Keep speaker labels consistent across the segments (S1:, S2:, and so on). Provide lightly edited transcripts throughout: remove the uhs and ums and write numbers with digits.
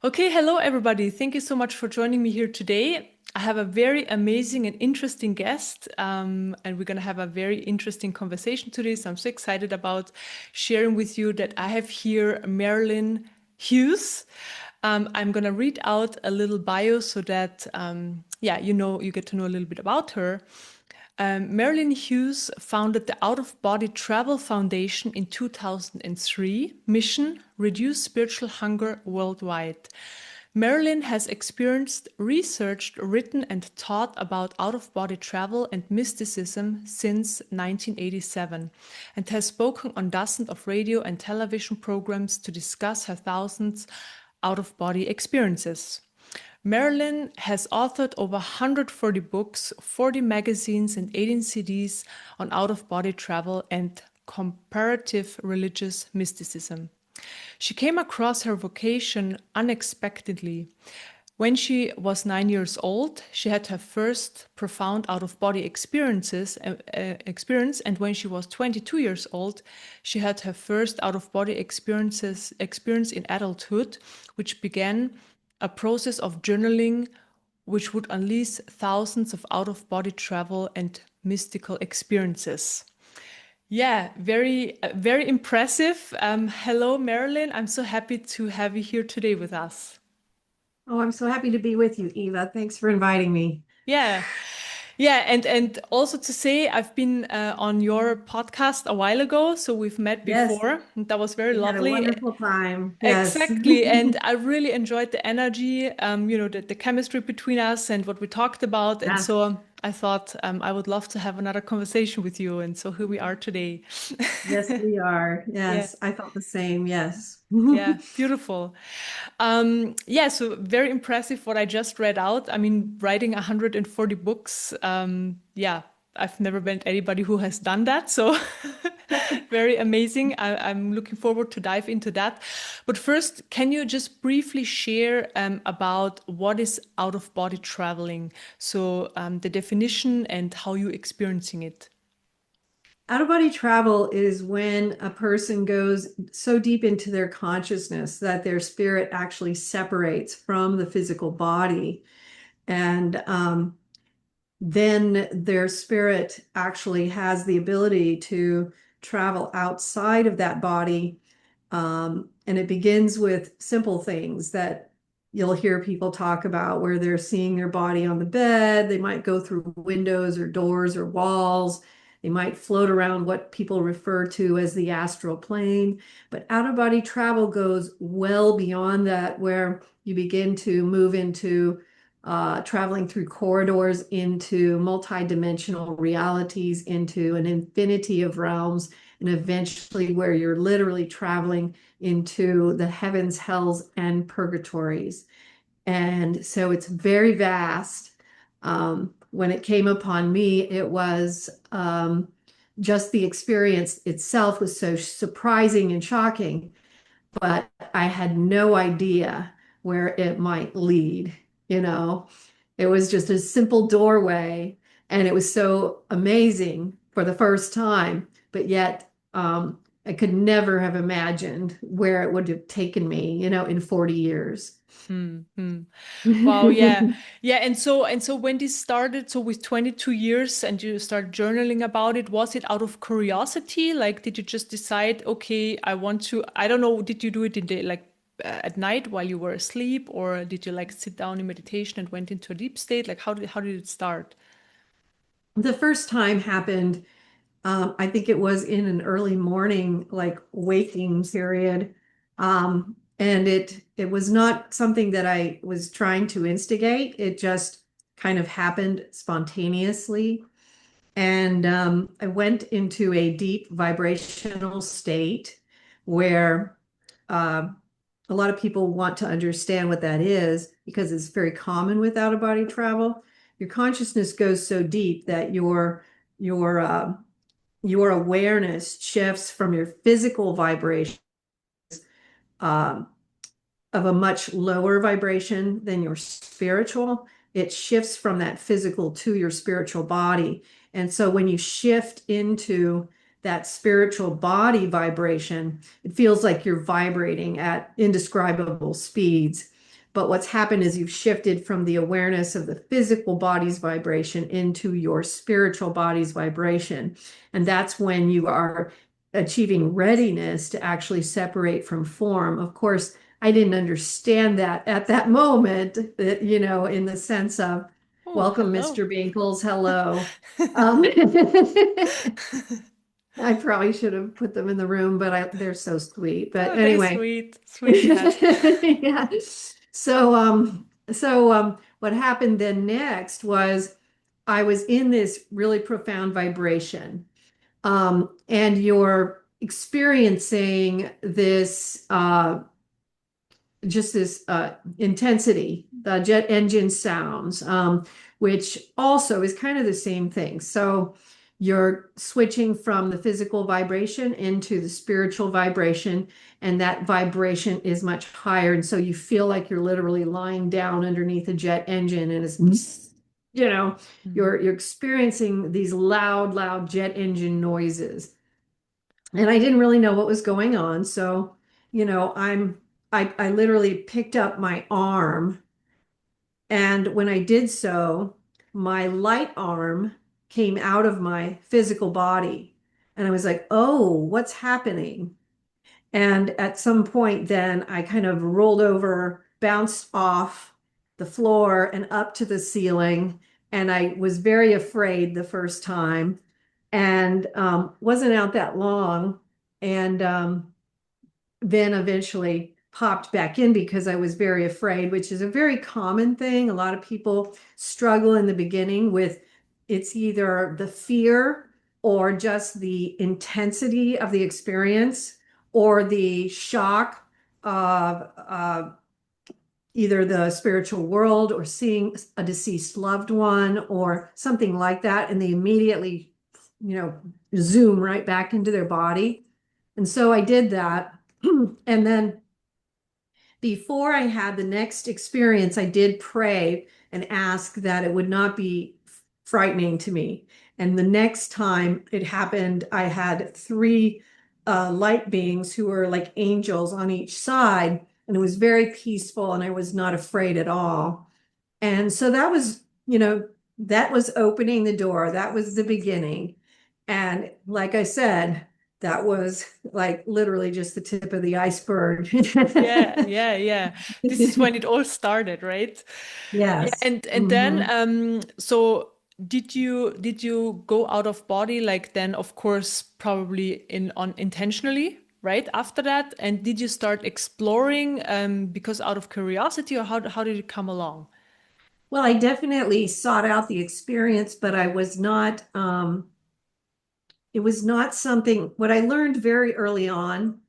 S1: Okay, hello everybody. Thank you so much for joining me here today. I have a very amazing and interesting guest, and we're going to have a very interesting conversation today. So I'm so excited about sharing with you that I have here Marilynn Hughes. I'm going to read out a little bio so that, you get to know a little bit about her. Marilynn Hughes founded the Out of Body Travel Foundation in 2003. Mission: Reduce Spiritual Hunger Worldwide. Marilynn has experienced, researched, written, and taught about out of body travel and mysticism since 1987 and has spoken on dozens of radio and television programs to discuss her thousands out of body experiences. Marilynn has authored over 140 books, 40 magazines, and 18 CDs on out of body travel and comparative religious mysticism. She came across her vocation unexpectedly. When she was 9 years old, she had her first profound out-of-body experience, and when she was 22 years old, she had her first out-of-body experience in adulthood, which began a process of journaling, which would unleash thousands of out-of-body travel and mystical experiences. Yeah, very impressive. Hello, Marilynn. I'm so happy to have you here today with us.
S2: Oh, I'm so happy to be with you, Eva. Thanks for inviting me.
S1: Yeah. Yeah, and also to say I've been on your podcast a while ago, so we've met
S2: Yes,
S1: before. And that was very
S2: we had a
S1: lovely.
S2: wonderful time. Yes.
S1: Exactly. And I really enjoyed the energy, the chemistry between us and what we talked about. And
S2: Yes,
S1: so I thought I would love to have another conversation with you. And so here we are today.
S2: yes, we are.
S1: Yeah.
S2: Yes, I felt the same. Yes.
S1: Yeah, beautiful. Yeah, so very impressive what I just read out. I mean, writing 140 books. Yeah, I've never met anybody who has done that. So very amazing. I'm looking forward to dive into that. But first, can you just briefly share about what is out of body traveling? So the definition and how you're experiencing it.
S2: Out-of-body travel is when a person goes so deep into their consciousness that their spirit actually separates from the physical body. And then their spirit actually has the ability to travel outside of that body. And it begins with simple things that you'll hear people talk about where they're seeing their body on the bed. They might go through windows or doors or walls. They might float around what people refer to as the astral plane. But out of body travel goes well beyond that, where you begin to move into traveling through corridors into multidimensional realities, into an infinity of realms, and eventually where you're literally traveling into the heavens, hells, and purgatories. And so it's very vast. When it came upon me, it was just the experience itself was so surprising and shocking, but I had no idea where it might lead, you know. It was just a simple doorway, and it was so amazing for the first time, but yet I could never have imagined where it would have taken me, in 40 years.
S1: Hmm. Wow, yeah. Yeah, and so when this started, so with 22 years and you start journaling about it, was it out of curiosity? Like, did you just decide, okay, I want to, I don't know, did you do it in the like at night while you were asleep, or did you like sit down in meditation and went into a deep state? Like, how did it start?
S2: The first time happened, I think it was in an early morning, like waking period. And it was not something that I was trying to instigate. It just kind of happened spontaneously. And I went into a deep vibrational state where uh, a lot of people want to understand what that is because it's very common with out of body travel. Your consciousness goes so deep that your awareness shifts from your physical vibration um, of a much lower vibration than your spiritual. It shifts from that physical to your spiritual body. And so when you shift into that spiritual body vibration, it feels like you're vibrating at indescribable speeds. But what's happened is you've shifted from the awareness of the physical body's vibration into your spiritual body's vibration. And that's when you are achieving readiness to actually separate from form. Of course, I didn't understand that at that moment, that, in the sense of,
S1: Oh,
S2: welcome,
S1: hello.
S2: Mr. Binkles, hello. Um, I probably should have put them in the room, but they're so sweet. But
S1: Oh, they're
S2: anyway,
S1: sweet, sweet cat.
S2: yeah. So what happened then next was I was in this really profound vibration. And you're experiencing this just this intensity, the jet engine sounds, which also is kind of the same thing. So you're switching from the physical vibration into the spiritual vibration, and that vibration is much higher. And so you feel like you're literally lying down underneath a jet engine, and it's, you know,
S1: Mhm.
S2: you're experiencing these loud jet engine noises. And I didn't really know what was going on. So, I literally picked up my arm, and when I did so, my light arm came out of my physical body. And I was like, oh, what's happening? And at some point, then I kind of rolled over, bounced off the floor and up to the ceiling. And I was very afraid the first time, and wasn't out that long. And then eventually popped back in because I was very afraid, which is a very common thing. A lot of people struggle in the beginning with, it's either the fear or just the intensity of the experience or the shock of either the spiritual world or seeing a deceased loved one or something like that. And they immediately, zoom right back into their body. And so I did that. And then before I had the next experience, I did pray and ask that it would not be frightening to me. And the next time it happened, I had three light beings who were like angels on each side, and it was very peaceful, and I was not afraid at all. And so that was opening the door. That was the beginning. And like I said, that was like literally just the tip of the iceberg.
S1: Yeah, yeah, yeah. This is when it all started, right? Yeah,
S2: Yes.
S1: and then
S2: Hmm.
S1: so did you go out of body like then of course probably in on intentionally, right? After that, and did you start exploring because out of curiosity, or how did it come along?
S2: Well, I definitely sought out the experience, but it was not something, what I learned very early on,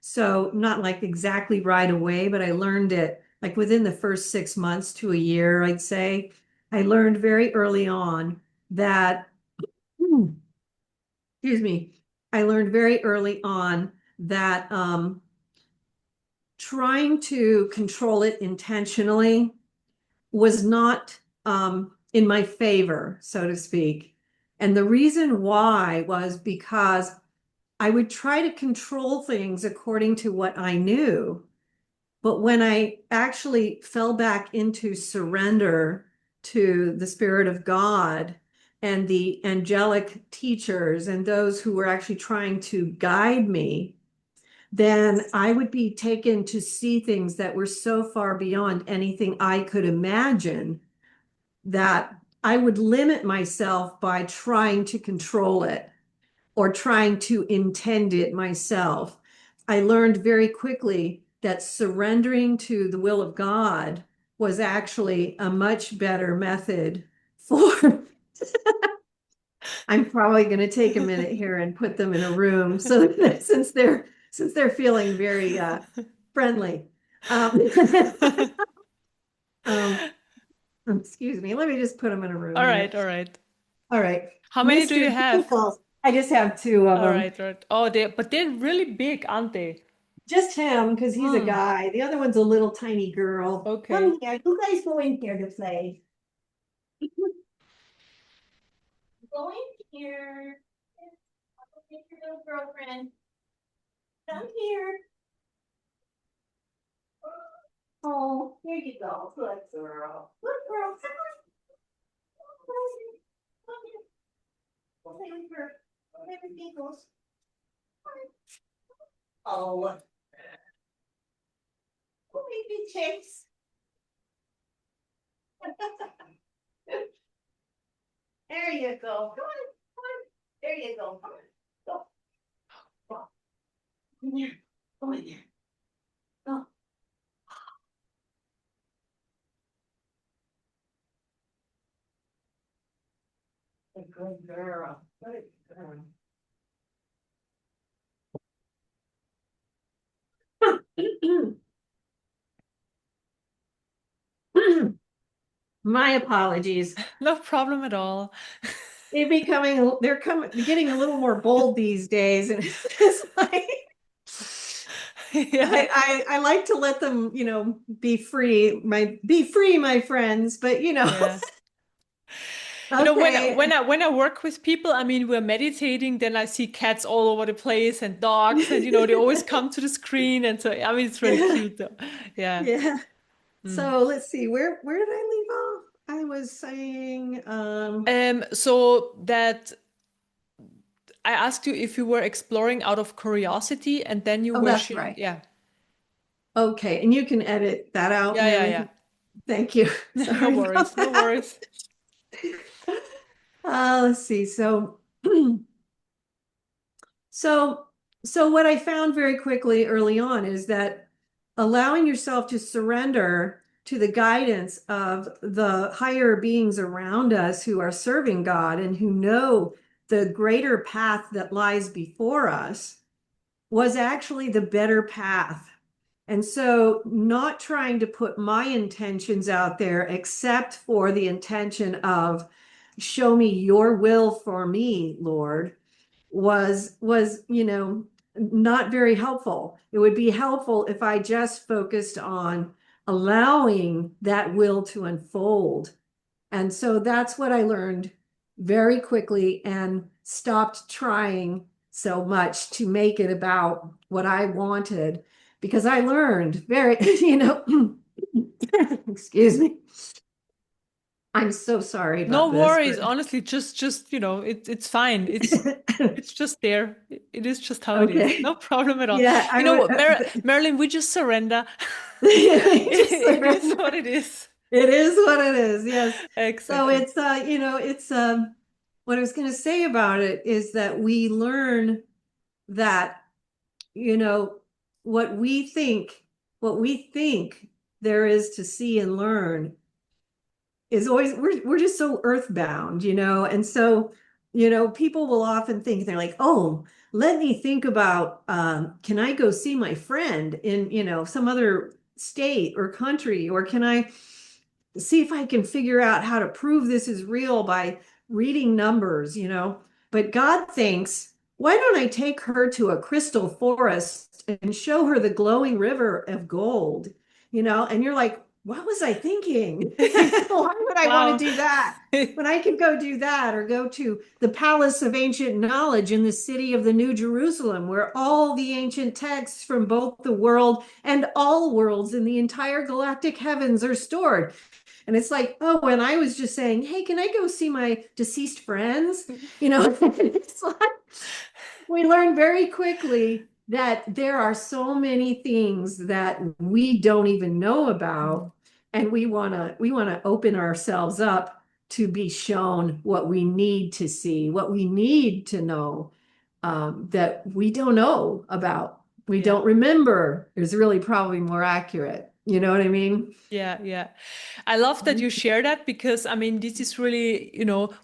S2: so not like exactly right away, but I learned it like within the first 6 months to a year, I'd say. I learned very early on that, hmm, excuse me, I learned very early on that trying to control it intentionally was not in my favor, so to speak. And the reason why was because I would try to control things according to what I knew. But when I actually fell back into surrender to the Spirit of God and the angelic teachers and those who were actually trying to guide me, then I would be taken to see things that were so far beyond anything I could imagine that I would limit myself by trying to control it or trying to intend it myself. I learned very quickly that surrendering to the will of God was actually a much better method for. I'm probably going to take a minute here and put them in a room so that since they're feeling very friendly. Um, um, excuse me. Let me just put them in a room
S1: All
S2: here.
S1: right, all right.
S2: All right,
S1: How many do
S2: Mr.
S1: you have?
S2: Pickles. I just have two of
S1: All
S2: them.
S1: right, all right. Oh, they're really big, aren't they?
S2: Just him, because he's a
S1: Hmm.
S2: guy. The other one's a little tiny girl.
S1: Okay.
S2: Come here. You guys go in here to play. Go in here. Take your little girlfriend. Come here. Oh. you go. Good girl. Good girl. Come on. Come here. Come here. Come here. Come here, Giggles. Oh, baby chicks. There you go. Come on. Come on. There you go. Come on. Go. Go. Come here. Go in there. Go. A good girl. Good girl. My apologies.
S1: No problem at all.
S2: They're getting a little more bold these days. And it's like,
S1: Yeah.
S2: I like to let them, be free, my friends, but
S1: Yeah. You know,
S2: okay.
S1: when I work with people, I mean, we're meditating, then I see cats all over the place and dogs, and they always come to the screen, and so I mean, it's really
S2: Yeah.
S1: cute though. Yeah.
S2: Yeah.
S1: Mm.
S2: So let's see, where did I leave off? I was saying,
S1: So that I asked you if you were exploring out of curiosity, and then you
S2: oh,
S1: were
S2: that's
S1: sharing.
S2: right.
S1: Yeah.
S2: Okay, and you can edit that out,
S1: Yeah, yeah,
S2: Mary. Thank you.
S1: yeah. No
S2: Sorry about
S1: worries, no
S2: that.
S1: worries.
S2: Let's see. So, so what I found very quickly early on is that allowing yourself to surrender to the guidance of the higher beings around us who are serving God and who know the greater path that lies before us was actually the better path. And so, not trying to put my intentions out there except for the intention of show me your will for me, Lord, was not very helpful. It would be helpful if I just focused on allowing that will to unfold. And so that's what I learned very quickly and stopped trying so much to make it about what I wanted because I learned very, excuse me. I'm so sorry
S1: No
S2: about this,
S1: worries.
S2: but
S1: Honestly, just it's fine. It's just there. It is just how it is.
S2: okay.
S1: No problem at all.
S2: Yeah,
S1: You
S2: I
S1: know
S2: would
S1: what, Marilyn, we just surrender.
S2: just
S1: It is what
S2: surrender.
S1: it is.
S2: It is what it is. Yes. So
S1: Exactly.
S2: it's it's what I was going to say about it is that we learn that you know what we think what we think there is to see and learn is always we're just so earthbound, and so people will often think they're like, oh, let me think about can I go see my friend in some other state or country, or can I see if I can figure out how to prove this is real by reading numbers, but God thinks, why don't I take her to a crystal forest and show her the glowing river of gold, and you're like, what was I thinking? Why would I want to
S1: Wow.
S2: do that when I could go do that or go to the Palace of Ancient Knowledge in the city of the New Jerusalem, where all the ancient texts from both the world and all worlds in the entire galactic heavens are stored. And it's like, oh, and I was just saying, hey, can I go see my deceased friends? It's like we learn very quickly that there are so many things that we don't even know about, and we want to open ourselves up to be shown what we need to see, what we need to know, that we don't know about, we
S1: Yeah.
S2: don't remember is really probably more accurate. You know what I mean?
S1: Yeah, yeah. I love that you share that because I mean this is really,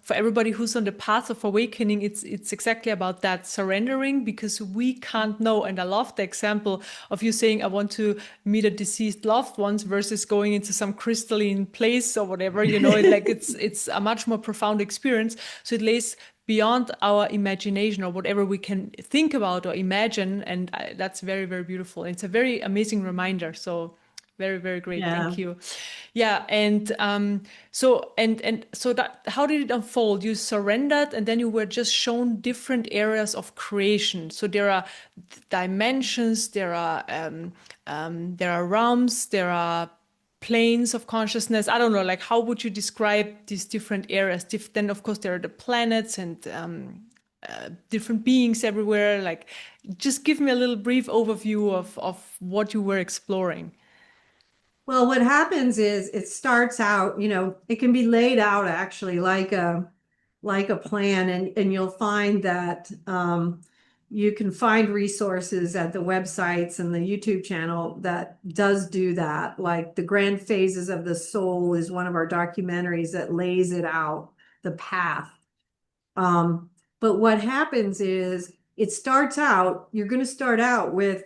S1: for everybody who's on the path of awakening, it's exactly about that surrendering because we can't know. And I love the example of you saying I want to meet a deceased loved ones versus going into some crystalline place or whatever, like it's a much more profound experience. So it lays beyond our imagination or whatever we can think about or imagine. And that's very, very beautiful. It's a very amazing reminder. So very, very great.
S2: Yeah.
S1: Thank you. Yeah, and so that how did it unfold? You surrendered, and then you were just shown different areas of creation. So there are dimensions, there are realms, there are planes of consciousness. I don't know, like how would you describe these different areas? Then, of course, there are the planets and different beings everywhere. Like, just give me a little brief overview of what you were exploring.
S2: Well, what happens is it starts out, it can be laid out actually like a plan, and you'll find that you can find resources at the websites and the YouTube channel that does do that. Like the Grand Phases of the Soul is one of our documentaries that lays it out, the path. But what happens is you're going to start out with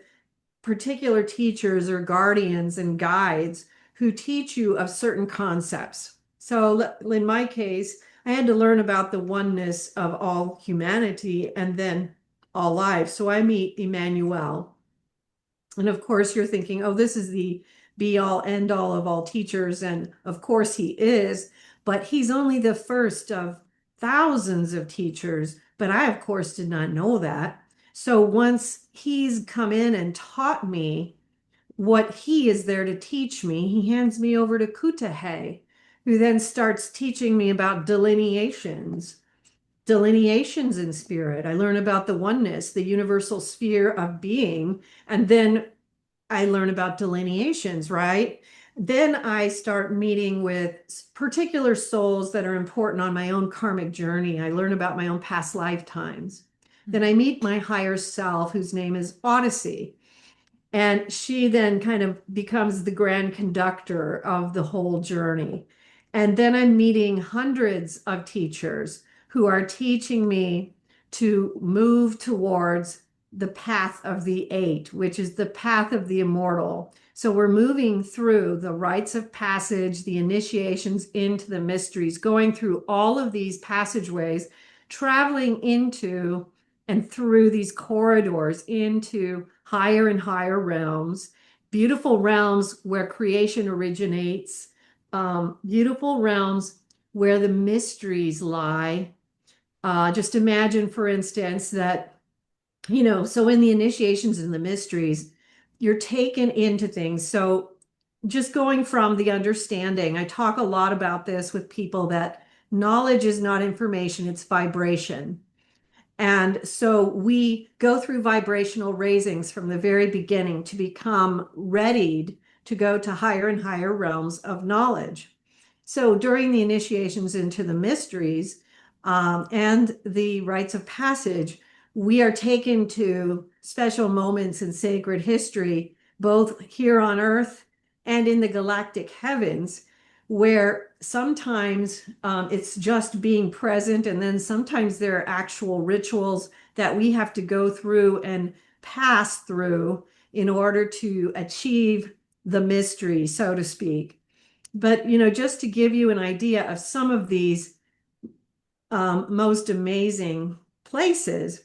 S2: particular teachers or guardians and guides who teach you of certain concepts. So in my case, I had to learn about the oneness of all humanity and then all life. So I meet Emmanuel. And of course, you're thinking, oh, this is the be all end all of all teachers. And of course, he is, but he's only the first of thousands of teachers. But I, of course, did not know that. So once he's come in and taught me what he is there to teach me, he hands me over to Kutahe, who then starts teaching me about delineations in spirit. I learn about the oneness, the universal sphere of being, and then I learn about delineations, right? Then I start meeting with particular souls that are important on my own karmic journey. I learn about my own past lifetimes. Then I meet my higher self, whose name is Odyssey. And she then kind of becomes the grand conductor of the whole journey. And then I'm meeting hundreds of teachers who are teaching me to move towards the path of the eight, which is the path of the immortal. So we're moving through the rites of passage, the initiations into the mysteries, going through all of these passageways, traveling into and through these corridors into higher and higher realms, beautiful realms where creation originates, beautiful realms where the mysteries lie. Just imagine, for instance, that, so in the initiations and the mysteries, you're taken into things. So just going from the understanding, I talk a lot about this with people that knowledge is not information, it's vibration. And so we go through vibrational raisings from the very beginning to become readied to go to higher and higher realms of knowledge. So during the initiations into the mysteries and the rites of passage, we are taken to special moments in sacred history, both here on Earth and in the galactic heavens, where sometimes it's just being present, and then sometimes there are actual rituals that we have to go through and pass through in order to achieve the mystery, so to speak. But, just to give you an idea of some of these most amazing places,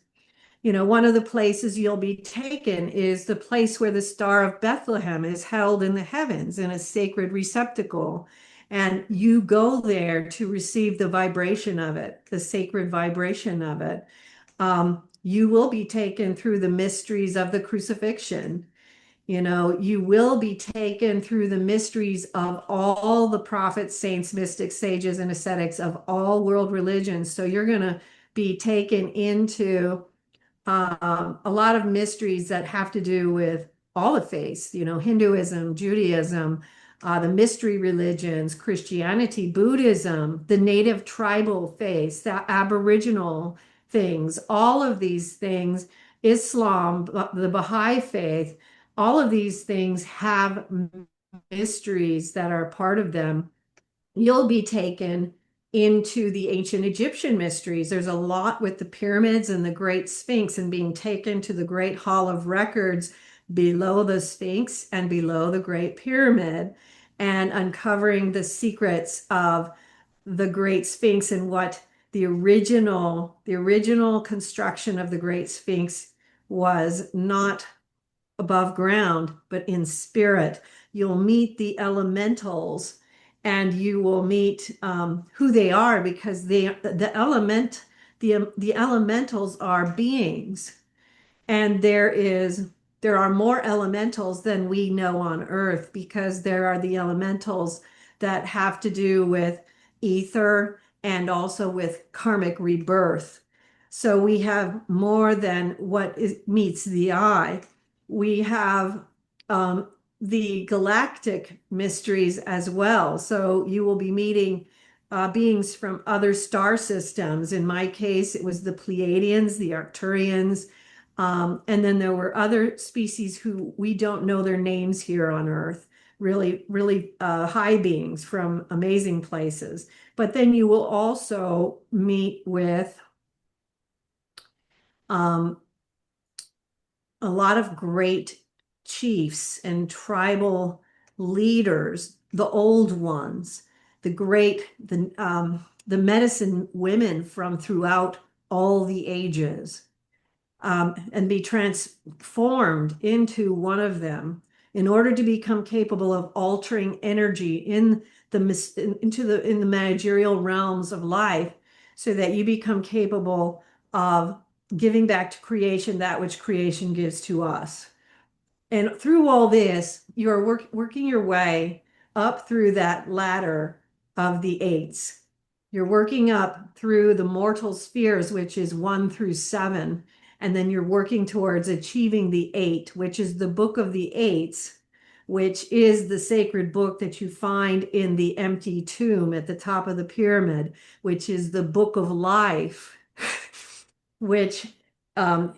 S2: one of the places you'll be taken is the place where the Star of Bethlehem is held in the heavens in a sacred receptacle. And you go there to receive the vibration of it, the sacred vibration of it. You will be taken through the mysteries of the crucifixion. You will be taken through the mysteries of all the prophets, saints, mystics, sages, and ascetics of all world religions. So you're going to be taken into a lot of mysteries that have to do with all the faiths, Hinduism, Judaism, the mystery religions, Christianity, Buddhism, the native tribal faiths, the Aboriginal things, all of these things, Islam, the Baha'i faith, all of these things have mysteries that are part of them. You'll be taken into the ancient Egyptian mysteries. There's a lot with the pyramids and the Great Sphinx, and being taken to the Great Hall of Records below the Sphinx and below the Great Pyramid, and uncovering the secrets of the Great Sphinx and what the original construction of the Great Sphinx was, not above ground, but in spirit. You'll meet the elementals, and you will meet who they are, because the elementals are beings, and there is there are more elementals than we know on Earth because there are the elementals that have to do with ether and also with karmic rebirth. So we have more than meets the eye. We have um, the galactic mysteries as well. So you will be meeting beings from other star systems. In my case, it was the Pleiadians, the Arcturians, and then there were other species who we don't know their names here on Earth, really, really high beings from amazing places. But then you will also meet with um, a lot of great chiefs and tribal leaders, the old ones, the medicine women from throughout all the ages, and be transformed into one of them in order to become capable of altering energy in the managerial realms of life, so that you become capable of giving back to creation that which creation gives to us. And through all this, you are working your way up through that ladder of the eights. You're working up through the mortal spheres, which is 1 through 7. And then you're working towards achieving the eight, which is the book of the eights, which is the sacred book that you find in the empty tomb at the top of the pyramid, which is the book of life, which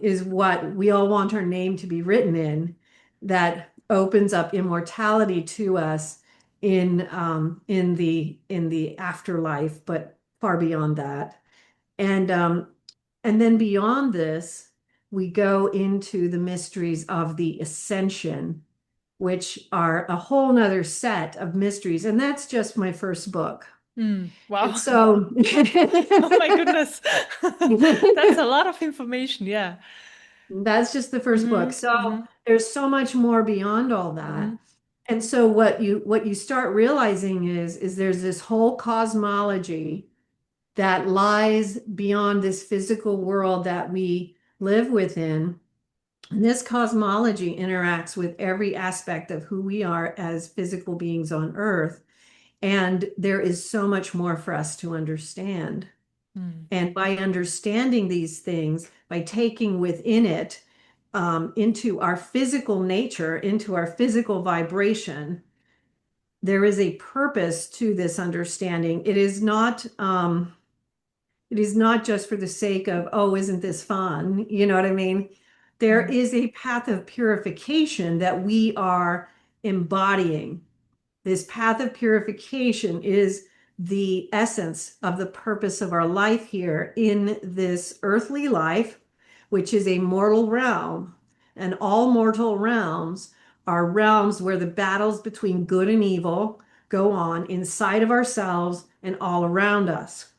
S2: is what we all want our name to be written in, that opens up immortality to us in the afterlife, but far beyond that. And then beyond this, we go into the mysteries of the ascension, which are a whole nother set of mysteries. And that's just my first book. And
S1: Wow.
S2: so
S1: Oh my goodness. That's a lot of information. Yeah.
S2: that's just the first book.
S1: Hmm.
S2: So
S1: Hmm.
S2: there's so much more beyond all that.
S1: Hmm.
S2: And so what you start realizing is there's this whole cosmology that lies beyond this physical world that we live within. And this cosmology interacts with every aspect of who we are as physical beings on Earth. And there is so much more for us to understand. And by understanding these things, by taking within it into our physical nature, into our physical vibration, there is a purpose to this understanding. It is not just for the sake of, oh, isn't this fun? You know what I mean? There
S1: Mm.
S2: is a path of purification that we are embodying. This path of purification is the essence of the purpose of our life here in this earthly life, which is a mortal realm. And all mortal realms are realms where the battles between good and evil go on inside of ourselves and all around us.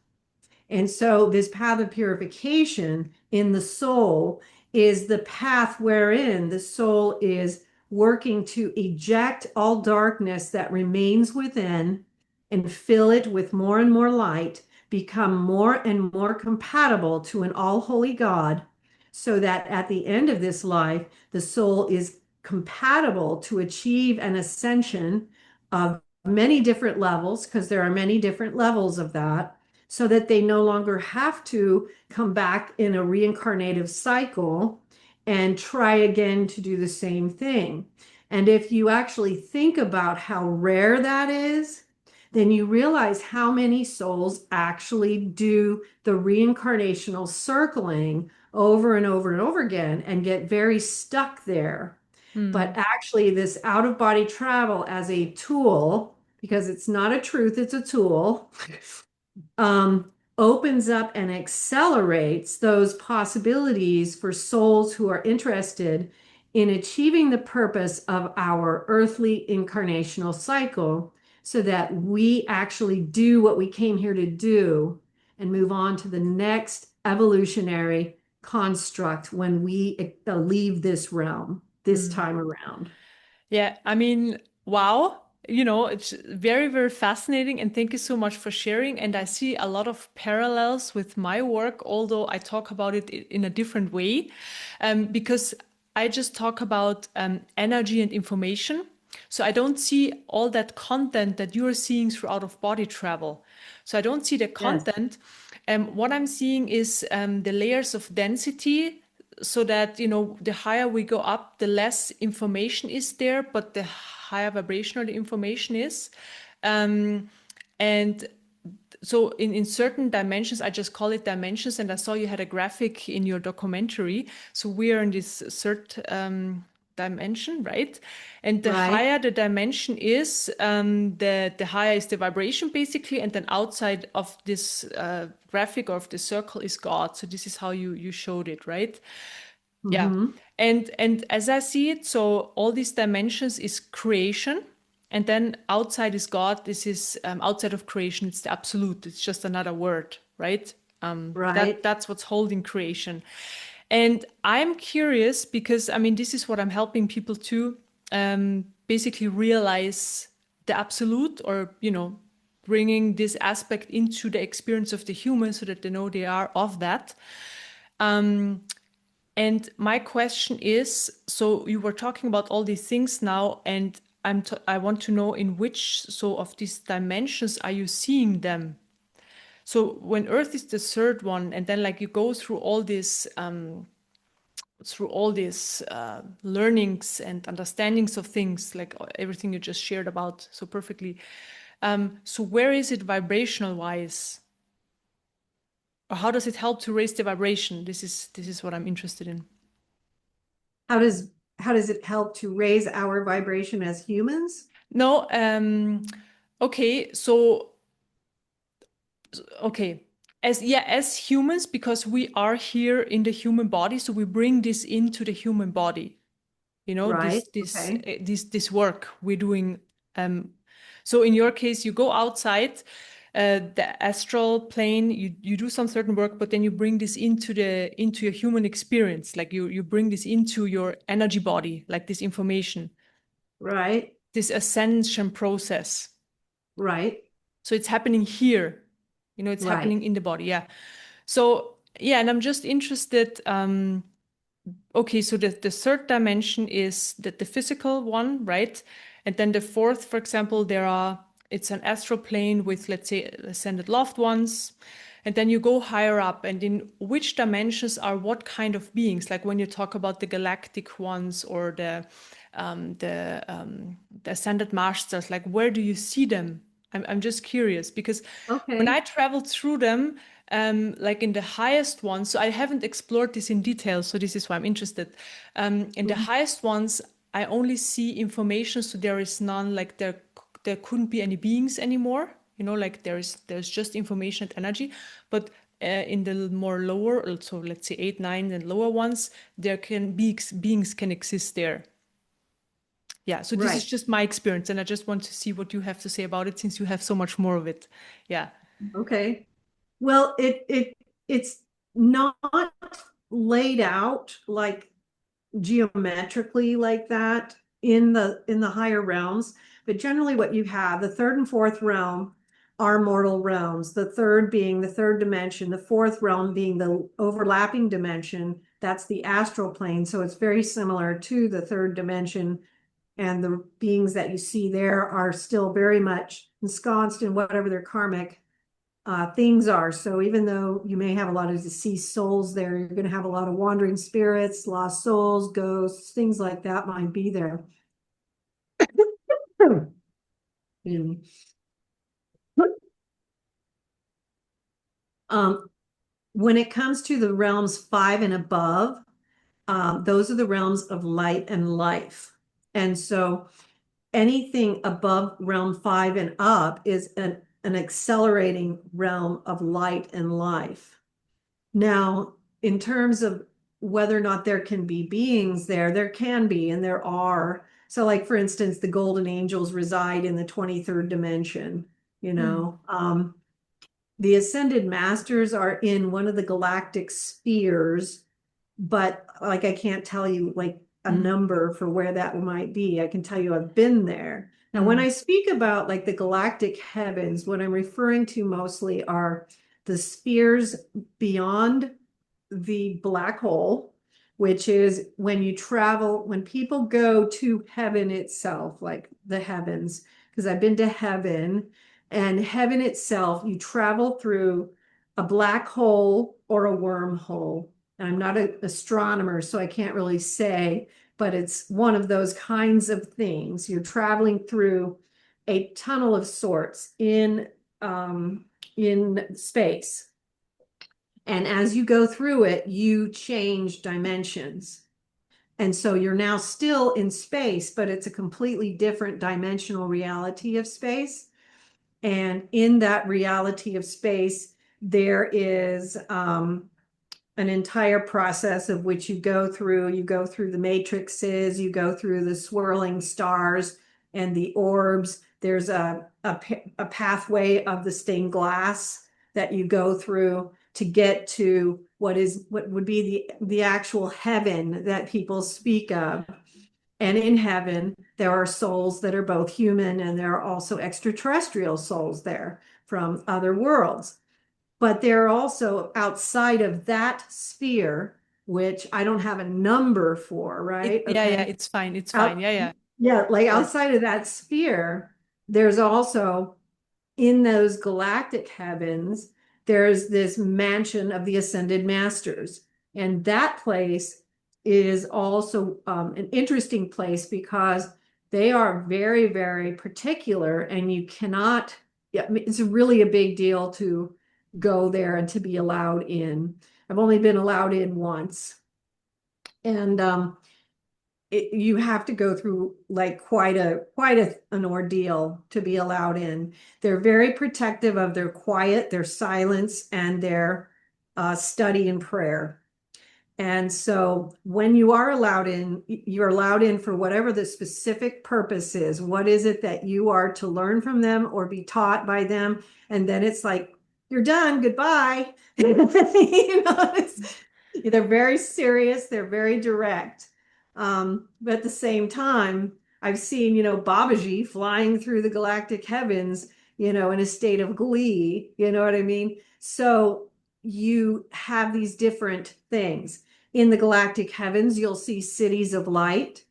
S2: And so, this path of purification in the soul is the path wherein the soul is working to eject all darkness that remains within and fill it with more and more light, become more and more compatible to an all holy God, so that at the end of this life, the soul is compatible to achieve an ascension of many different levels, because there are many different levels of that, so that they no longer have to come back in a reincarnative cycle and try again to do the same thing. And if you actually think about how rare that is, then you realize how many souls actually do the reincarnational circling over and over and over again and get very stuck there. But
S1: Mm.
S2: actually, this out of body travel as a tool, because it's not a truth, it's a tool, opens up and accelerates those possibilities for souls who are interested in achieving the purpose of our earthly incarnational cycle, so that we actually do what we came here to do and move on to the next evolutionary construct when we leave this realm this
S1: Mm.
S2: time around.
S1: Yeah, I mean, wow. It's very, very fascinating. And thank you so much for sharing. And I see a lot of parallels with my work, although I talk about it in a different way. Because I just talk about energy and information. So I don't see all that content that you're seeing through out of body travel. So I don't see the
S2: Yes.
S1: content. What I'm seeing is the layers of density, so that, the higher we go up, the less information is there, but the higher vibrational the information is. Um, and so in certain dimensions, I just call it dimensions, and I saw you had a graphic in your documentary. So we are in this third dimension, right? And the
S2: Right.
S1: higher the dimension is, the higher is the vibration, basically, and then outside of this graphic or of the circle is God. So this is how you showed it, right? Yeah.
S2: Mm-hmm.
S1: And as I see it, so all these dimensions is creation, and then outside is God. This is outside of creation. It's the absolute. It's just another word, right?
S2: Right.
S1: That's what's holding creation. And I'm curious because I mean this is what I'm helping people to basically realize the absolute, or bringing this aspect into the experience of the human so that they know they are of that. And my question is, so you were talking about all these things now, and I want to know in which so of these dimensions are you seeing them? So when Earth is the third one, and then like you go through all these learnings and understandings of things, like everything you just shared about so perfectly. So where is it vibrational wise? Or how does it help to raise the vibration? This is what I'm interested in.
S2: How does how does it help to raise our vibration as humans?
S1: No, okay, so okay. As humans, because we are here in the human body, so we bring this into the human body.
S2: Right.
S1: This
S2: Okay.
S1: this work we're doing. Um, so in your case, you go outside the astral plane, you do some certain work, but then you bring this into your human experience. Like you bring this into your energy body, like this information,
S2: Right.
S1: this ascension process.
S2: Right.
S1: So it's happening here. It's
S2: Right.
S1: happening in the body. Yeah. So yeah, and I'm just interested. Okay, so the third dimension is the physical one, right? And then the fourth, for example, it's an astral plane with, let's say, ascended loved ones. And then you go higher up, and in which dimensions are what kind of beings? Like when you talk about the galactic ones or um, the the ascended masters, like where do you see them? I'm just curious because when I
S2: Okay.
S1: traveled through them, like in the highest ones, so I haven't explored this in detail, so this is why I'm interested. In the
S2: Mhm.
S1: highest ones, I only see information, so there is none, like there couldn't be any beings anymore. Like there's just information and energy. But in the more lower, so let's say 8, 9, and lower ones, there can beings can exist there. Yeah, so this is
S2: Right.
S1: just my experience, and I just want to see what you have to say about it since you have so much more of it. Yeah.
S2: Okay. Well, it's not laid out like geometrically like that in the higher realms, but generally what you have, the third and fourth realm are mortal realms. The third being the third dimension, the fourth realm being the overlapping dimension, that's the astral plane. So it's very similar to the third dimension, and the beings that you see there are still very much ensconced in whatever their karmic things are. So even though you may have a lot of deceased souls there, you're going to have a lot of wandering spirits, lost souls, ghosts, things like that might be there. And, um, when it comes to the realms 5 and above, those are the realms of light and life. And so anything above realm 5 and up is an accelerating realm of light and life. Now, in terms of whether or not there can be beings there, there can be, and there are. So, like for instance, the golden angels reside in the 23rd dimension, you
S1: Mm,
S2: know. The ascended masters are in one of the galactic spheres, but like I can't tell you like a
S1: mm,
S2: number for where that might be. I can tell you I've been there. Now, when
S1: mm,
S2: I speak about like the galactic heavens, what I'm referring to mostly are the spheres beyond the black hole, which is when you travel, when people go to heaven itself, like the heavens, because I've been to heaven, and heaven itself, you travel through a black hole or a wormhole. And I'm not an astronomer, so I can't really say, but it's one of those kinds of things. You're traveling through a tunnel of sorts in space. And as you go through it, you change dimensions. And so you're now still in space, but it's a completely different dimensional reality of space. And in that reality of space, there is an entire process of which you go through. You go through the matrices, you go through the swirling stars and the orbs. There's a pathway of the stained glass that you go through to get to what would be the actual heaven that people speak of. And in heaven, there are souls that are both human and there are also extraterrestrial souls there from other worlds. But they're also outside of that sphere, which I don't have a number for, right?
S1: Yeah, yeah,
S2: Okay.
S1: it's fine. It's fine.
S2: Out,
S1: Yeah, yeah.
S2: yeah, like
S1: Sure.
S2: outside of that sphere, there's also in those galactic heavens, there's this mansion of the ascended masters. And that place is also an interesting place because they are very, very particular, and you cannot, yeah, it's really a big deal to go there and to be allowed in. I've only been allowed in once. And you have to go through like an ordeal to be allowed in. They're very protective of their quiet, their silence, and their study and prayer. And so when you are allowed in, you're allowed in for whatever the specific purpose is. What is it that you are to learn from them or be taught by them? And then it's like, you're done, goodbye. They're very serious, they're very direct. But at the same time, I've seen, Babaji flying through the galactic heavens, in a state of glee. You know what I mean? So you have these different things. In the galactic heavens, you'll see cities of light.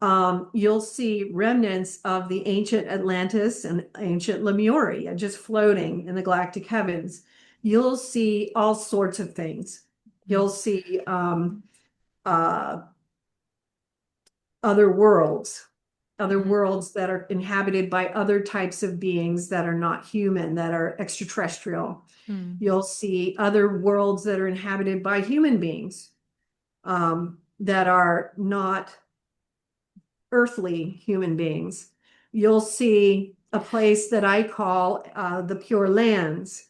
S2: You'll see remnants of the ancient Atlantis and ancient Lemuria just floating in the galactic heavens. You'll see all sorts of things.
S1: Mm,
S2: You'll see uh, other worlds, other
S1: mm,
S2: worlds that are inhabited by other types of beings that are not human, that are extraterrestrial.
S1: mm,
S2: You'll see other worlds that are inhabited by human beings that are not earthly human beings. You'll see a place that I call the Pure Lands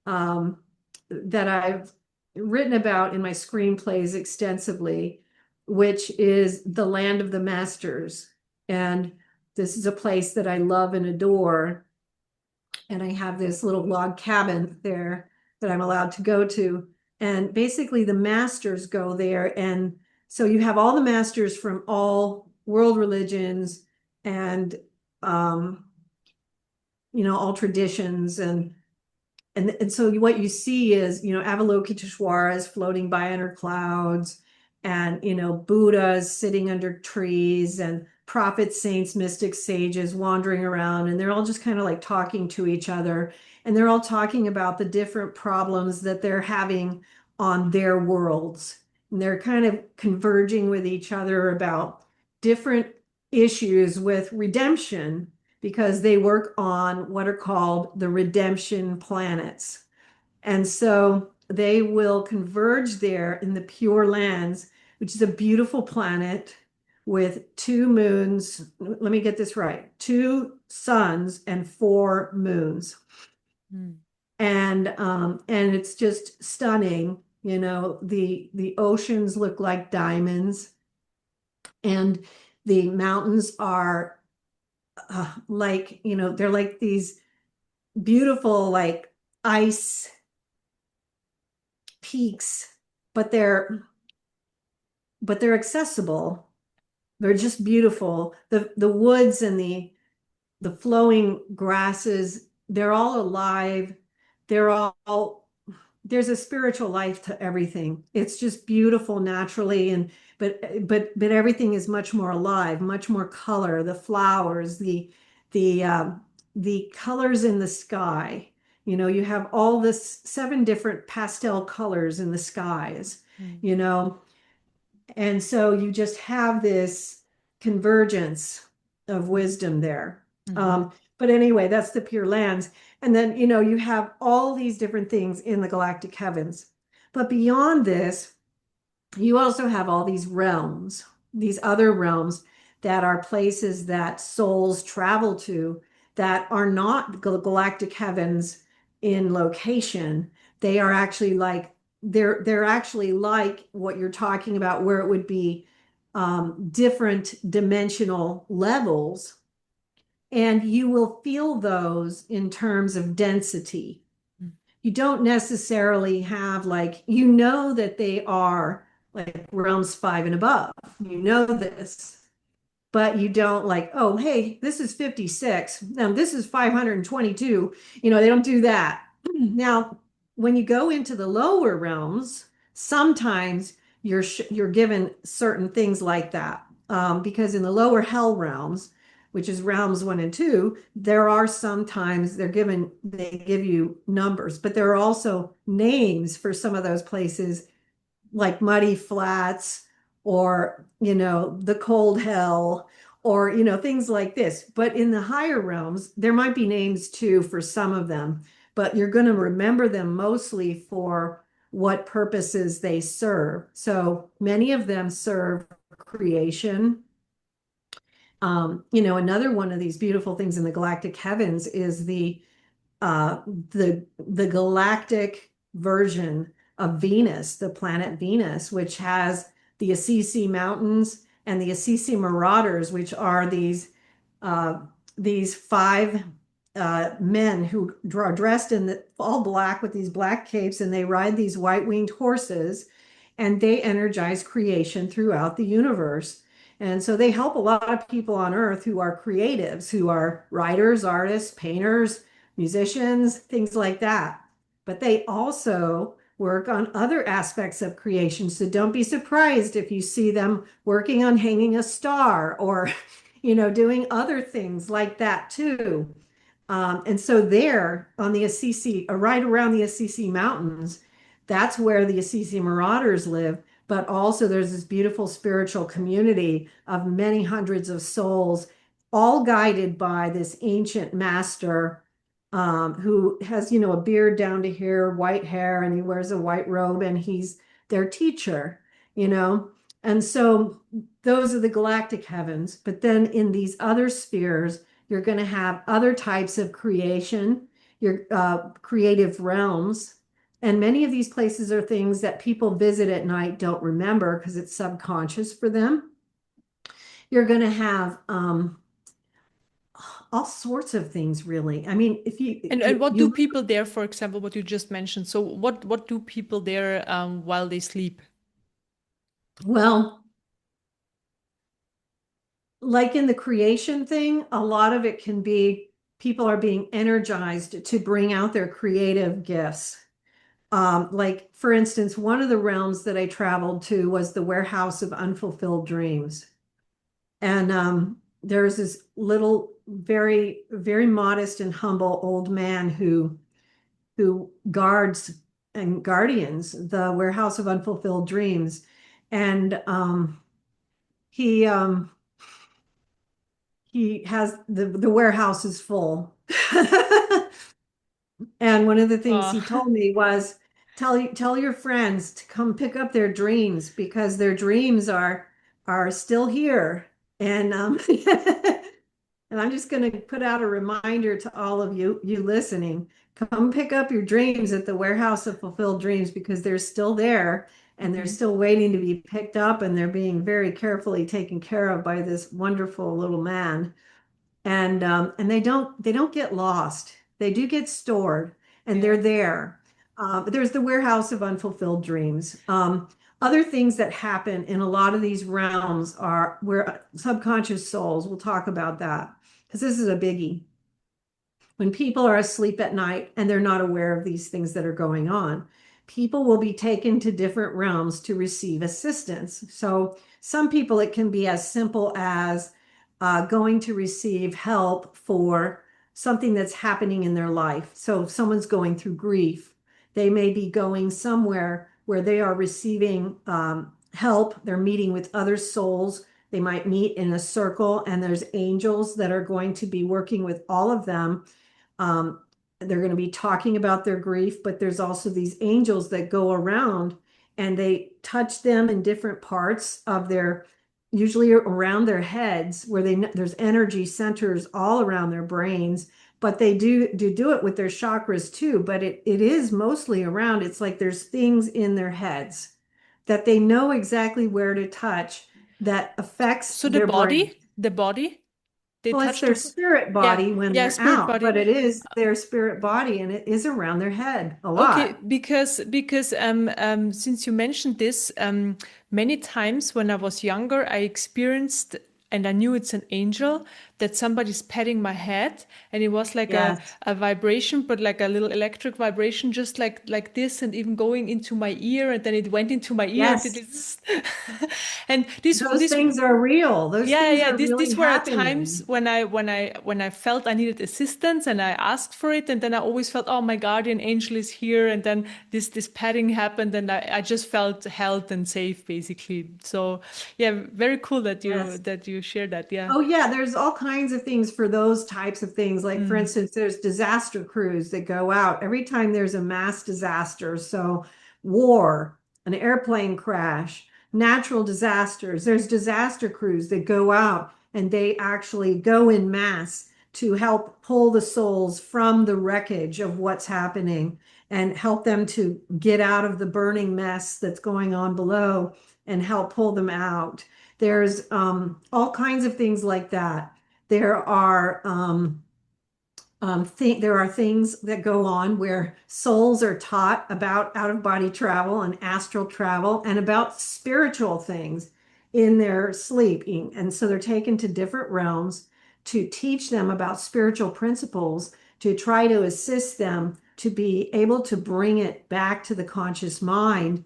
S2: that I've written about in my screenplays extensively, which is the land of the masters. And this is a place that I love and adore. And I have this little log cabin there that I'm allowed to go to. And basically, the masters go there. And so you have all the masters from all world religions and, um, all traditions and so what you see is, Avalokiteshvara is floating by under clouds, and Buddha's sitting under trees, and prophets, saints, mystics, sages wandering around, and they're all just kind of like talking to each other, and they're all talking about the different problems that they're having on their worlds. And they're kind of converging with each other about different issues with redemption because they work on what are called the redemption planets. And so they will converge there in the Pure Lands, which is a beautiful planet with two moons. Let me get this right: two suns and four moons.
S1: mm,
S2: And it's just stunning. The oceans look like diamonds, and the mountains are they're like these beautiful like ice peaks, but they're accessible. They're just beautiful. The woods and the flowing grasses, they're all alive. They're all there's a spiritual life to everything. It's just beautiful naturally, and but everything is much more alive, much more color, the flowers, the colors in the sky. You know, you have all this 7 different pastel colors in the skies,
S1: Mm.
S2: you know, and so you just have this convergence of wisdom there.
S1: Mhm.
S2: But anyway, that's the Pure Lands. And then, you know, you have all these different things in the galactic heavens. But beyond this, you also have all these realms, these other realms that are places that souls travel to that are not galactic heavens in location. They are actually like they're actually like what you're talking about, where it would be different dimensional levels, and you will feel those in terms of density.
S1: Mm.
S2: You don't necessarily have like, you know that they are like realms 5 and above. You know this, but you don't like, oh, hey, this is 56. Now this is 522. You know, they don't do that. Now, when you go into the lower realms, sometimes you're given certain things like that. Because in the lower hell realms, which is realms 1 and 2, there are sometimes they give you numbers, but there are also names for some of those places, like Muddy Flats, or, you know, the Cold Hell, or, you know, things like this. But in the higher realms, there might be names too for some of them, but you're going to remember them mostly for what purposes they serve. So many of them serve creation. You know, another one of these beautiful things in the galactic heavens is uh, the galactic version of Venus, the planet Venus, which has the Assisi Mountains and the Assisi Marauders, which are uh, these 5 men who are dressed in all black with these black capes, and they ride these white-winged horses, and they energize creation throughout the universe. And so they help a lot of people on Earth who are creatives, who are writers, artists, painters, musicians, things like that. But they also work on other aspects of creation. So don't be surprised if you see them working on hanging a star, or, you know, doing other things like that too. And so there on the Assisi, right around the Assisi Mountains, that's where the Assisi Marauders live. But also there's this beautiful spiritual community of many hundreds of souls, all guided by this ancient master, who has, you know, a beard down to here, white hair, and he wears a white robe, and he's their teacher, you know. And so those are the galactic heavens. But then in these other spheres, you're going to have other types of creation, your creative realms. And many of these places are things that people visit at night don't remember because it's subconscious for them. You're going to have all sorts of things, really. I mean, if
S1: And what do
S2: you
S1: people there, for example, what you just mentioned? So what do people there while they sleep?
S2: well, like in the creation thing, a lot of it can be people are being energized to bring out their creative gifts. Like, for instance, one of the realms that I traveled to was the warehouse of unfulfilled dreams. And there's this little, very, very modest and humble old man who guards and guardians the warehouse of unfulfilled dreams. And he he has the warehouse is full. And one of the things he
S1: Oh.
S2: told me was, tell your friends to come pick up their dreams, because their dreams are still here. And and I'm just going to put out a reminder to all of you listening. Come pick up your dreams at the warehouse of fulfilled dreams, because they're still there, and they're
S1: Mhm.
S2: still waiting to be picked up, and they're being very carefully taken care of by this wonderful little man. And they don't get lost. They do get stored, and they're
S1: Yeah.
S2: there. But there's the warehouse of unfulfilled dreams. Other things that happen in a lot of these realms are where subconscious souls, we'll talk about that because this is a biggie. When people are asleep at night and they're not aware of these things that are going on, people will be taken to different realms to receive assistance. So some people, it can be as simple as going to receive help for something that's happening in their life. So if someone's going through grief, they may be going somewhere where they are receiving help. They're meeting with other souls. They might meet in a circle, and there's angels that are going to be working with all of them. Um, they're going to be talking about their grief, but there's also these angels that go around and they touch them in different parts of their, usually around their heads, where there's energy centers all around their brains. But they do it with their chakras too. But it is mostly around. It's like there's things in their heads that they know exactly where to touch that affects
S1: So
S2: their brain.
S1: the body, they
S2: Well, it's
S1: touch
S2: their spirit
S1: yeah,
S2: body when
S1: yeah,
S2: they're
S1: spirit
S2: out,
S1: body.
S2: but it is their spirit body and it is around their head a
S1: Okay,
S2: lot.
S1: because since you mentioned this, many times when I was younger, I experienced and I knew it's an angel that somebody's patting my head, and it was like
S2: Yes.
S1: a vibration, but like a little electric vibration, just like this, and even going into my ear, and then it went into my ear, and
S2: Yes.
S1: it's and
S2: Those
S1: this
S2: things are real. Those
S1: yeah,
S2: things
S1: yeah.
S2: are really
S1: These were at times
S2: happening.
S1: when I felt I needed assistance and I asked for it, and then I always felt, oh, my guardian angel is here, and then this patting happened, and I just felt held and safe, basically. So yeah, very cool
S2: Yes.
S1: that you share that. Yeah.
S2: Oh, yeah, there's all kinds of things for those types of things. Like, for
S1: Mm.
S2: instance, there's disaster crews that go out every time there's a mass disaster. So, war, an airplane crash, natural disasters. There's disaster crews that go out and they actually go in mass to help pull the souls from the wreckage of what's happening and help them to get out of the burning mess that's going on below and help pull them out. There's all kinds of things like that. There are there are things that go on where souls are taught about out of body travel and astral travel and about spiritual things in their sleeping. And so they're taken to different realms to teach them about spiritual principles, to try to assist them to be able to bring it back to the conscious mind,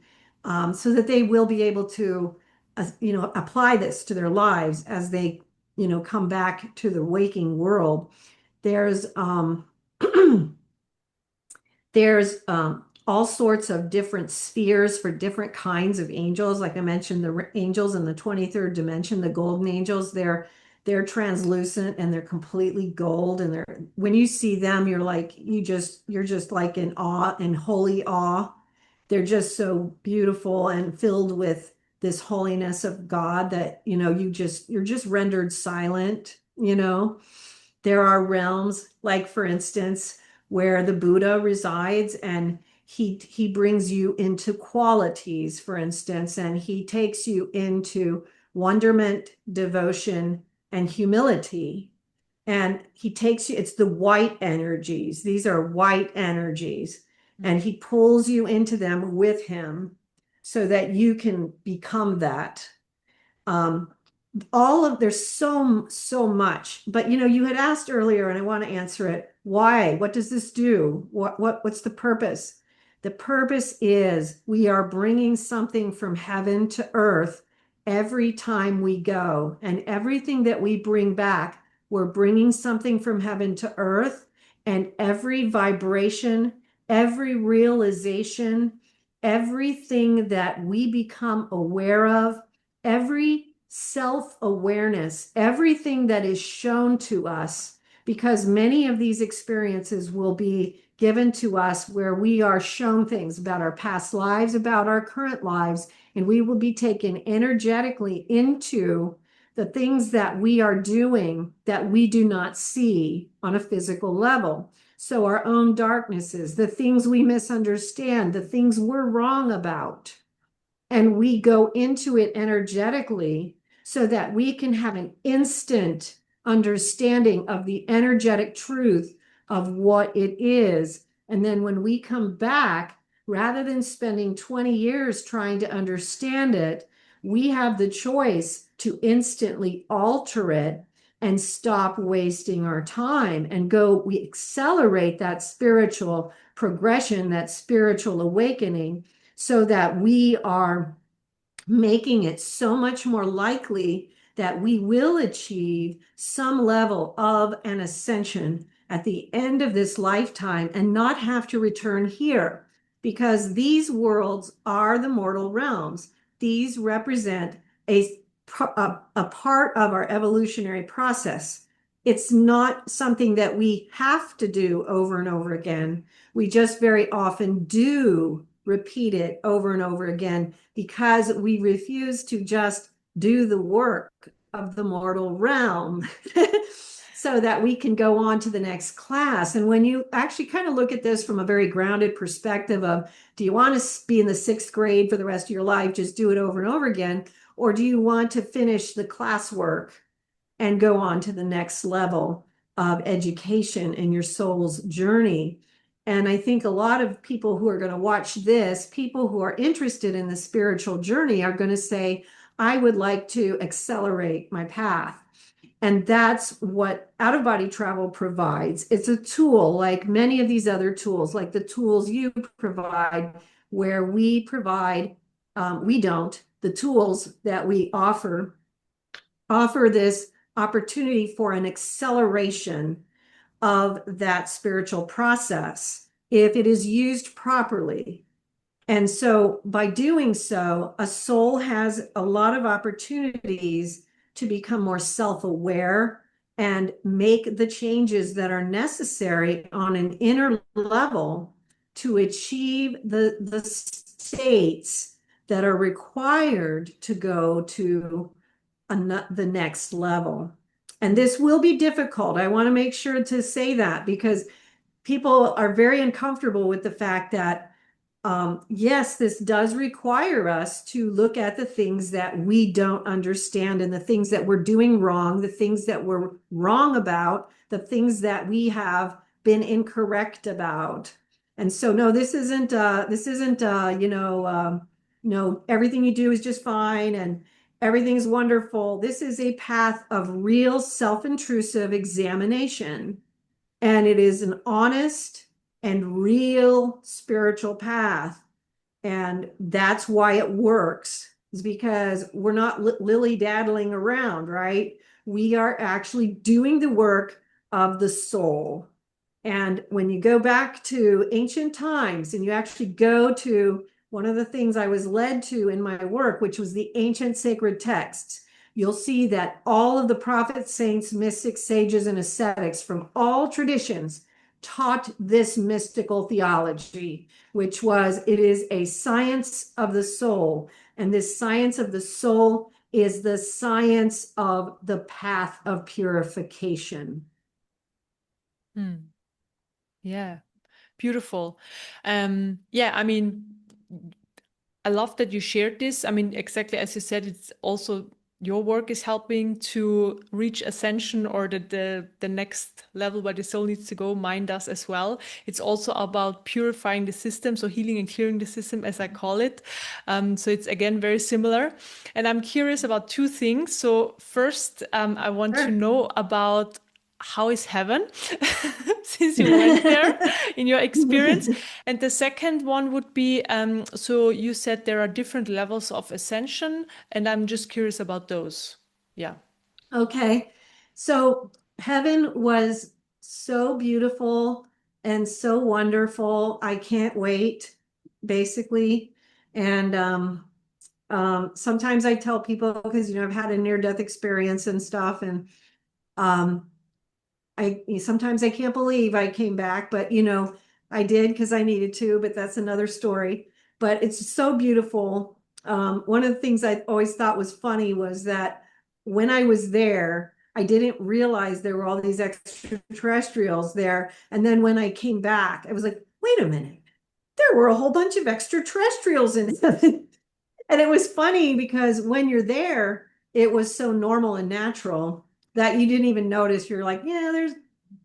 S2: so that they will be able to, apply this to their lives as they, come back to the waking world. There's there's all sorts of different spheres for different kinds of angels. Like I mentioned, the angels in the 23rd dimension, the golden angels, they're translucent and they're completely gold. And they're, when you see them, you're just like in awe, in holy awe. They're just so beautiful and filled with this holiness of God that, you're just rendered silent. There are realms, like for instance, where the Buddha resides, and he brings you into qualities, for instance, and he takes you into wonderment, devotion, and humility. And he takes you, it's the white energies. These are white energies. And he pulls you into them with him so that you can become that. Um, there's so much, but you had asked earlier and I want to answer it. Why? What does this do? What's the purpose? The purpose is we are bringing something from heaven to earth every time we go, and everything that we bring back, we're bringing something from heaven to earth. And every vibration, every realization, everything that we become aware of, every self-awareness, everything that is shown to us, because many of these experiences will be given to us where we are shown things about our past lives, about our current lives, and we will be taken energetically into the things that we are doing that we do not see on a physical level. So our own darknesses, the things we misunderstand, the things we're wrong about, and we go into it energetically so that we can have an instant understanding of the energetic truth of what it is. And then when we come back, rather than spending 20 years trying to understand it, we have the choice to instantly alter it and stop wasting our time and we accelerate that spiritual progression, that spiritual awakening, so that we are making it so much more likely that we will achieve some level of an ascension at the end of this lifetime and not have to return here, because these worlds are the mortal realms. These represent a, a part of our evolutionary process. It's not something that we have to do over and over again. We just very often do repeat it over and over again because we refuse to just do the work of the mortal realm so that we can go on to the next class. And when you actually kind of look at this from a very grounded perspective of, do you want to be in the sixth grade for the rest of your life, just do it over and over again? Or do you want to finish the classwork and go on to the next level of education in your soul's journey? And I think a lot of people who are going to watch this, people who are interested in the spiritual journey, are going to say, I would like to accelerate my path. And that's what out of body travel provides. It's a tool like many of these other tools, like the tools you provide, where we provide, we don't, the tools that we offer this opportunity for an acceleration of that spiritual process if it is used properly. And so by doing so, a soul has a lot of opportunities to become more self-aware and make the changes that are necessary on an inner level to achieve the states that are required to go to the next level. And this will be difficult. I want to make sure to say that because people are very uncomfortable with the fact that yes, this does require us to look at the things that we don't understand and the things that we're doing wrong, the things that we're wrong about, the things that we have been incorrect about. And so, no, this isn't, everything you do is just fine and everything's wonderful. This is a path of real self-intrusive examination. And it is an honest and real spiritual path. And that's why it works, is because we're not lily-daddling around, right? We are actually doing the work of the soul. And when you go back to ancient times and you actually go to one of the things I was led to in my work, which was the ancient sacred texts, you'll see that all of the prophets, saints, mystics, sages, and ascetics from all traditions taught this mystical theology, which was, it is a science of the soul. And this science of the soul is the science of the path of purification.
S1: Hmm. Yeah, beautiful. Yeah, I mean, I love that you shared this. I mean, exactly as you said, it's also your work is helping to reach ascension or the next level where the soul needs to go. Mine does as well. It's also about purifying the system, so healing and clearing the system, as I call it. So it's again very similar. And I'm curious about two things. So first, I want to
S2: Sure.
S1: know about how is heaven, since you went there in your experience. And the second one would be, so you said there are different levels of ascension, and I'm just curious about those. Yeah.
S2: Okay. So heaven was so beautiful and so wonderful. I can't wait, basically. And sometimes I tell people, because I've had a near-death experience and stuff, and um, I sometimes I can't believe I came back, but I did because I needed to, but that's another story. But it's so beautiful. One of the things I always thought was funny was that when I was there, I didn't realize there were all these extraterrestrials there. And then when I came back, I was like, wait a minute, there were a whole bunch of extraterrestrials in heaven. And it was funny because when you're there, it was so normal and natural that you didn't even notice. You're like, yeah, there's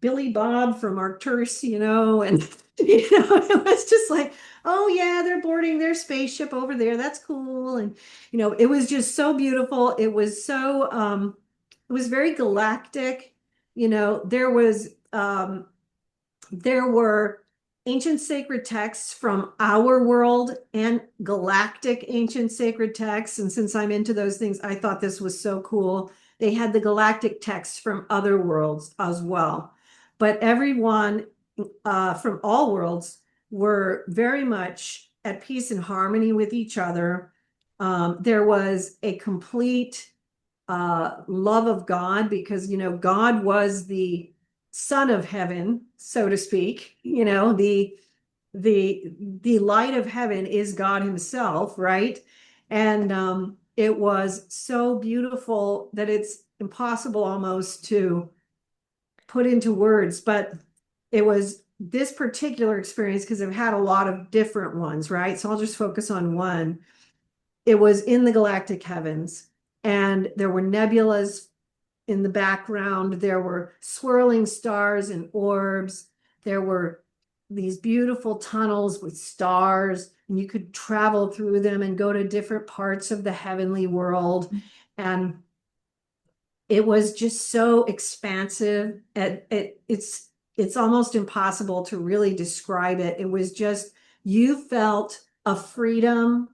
S2: Billy Bob from Arcturus, and it was just like, oh yeah, they're boarding their spaceship over there. That's cool. And it was just so beautiful. It was so it was very galactic. There were ancient sacred texts from our world and galactic ancient sacred texts. And since I'm into those things, I thought this was so cool. They had the galactic texts from other worlds as well. But everyone from all worlds were very much at peace and harmony with each other. There was a complete love of God because, God was the son of heaven, so to speak. The light of heaven is God himself, right? And it was so beautiful that it's impossible almost to put into words, but it was this particular experience because I've had a lot of different ones, right? So I'll just focus on one. It was in the galactic heavens, and there were nebulas in the background. There were swirling stars and orbs. There were these beautiful tunnels with stars, and you could travel through them and go to different parts of the heavenly world. And it was just so expansive. It's almost impossible to really describe it. It was just, you felt a freedom,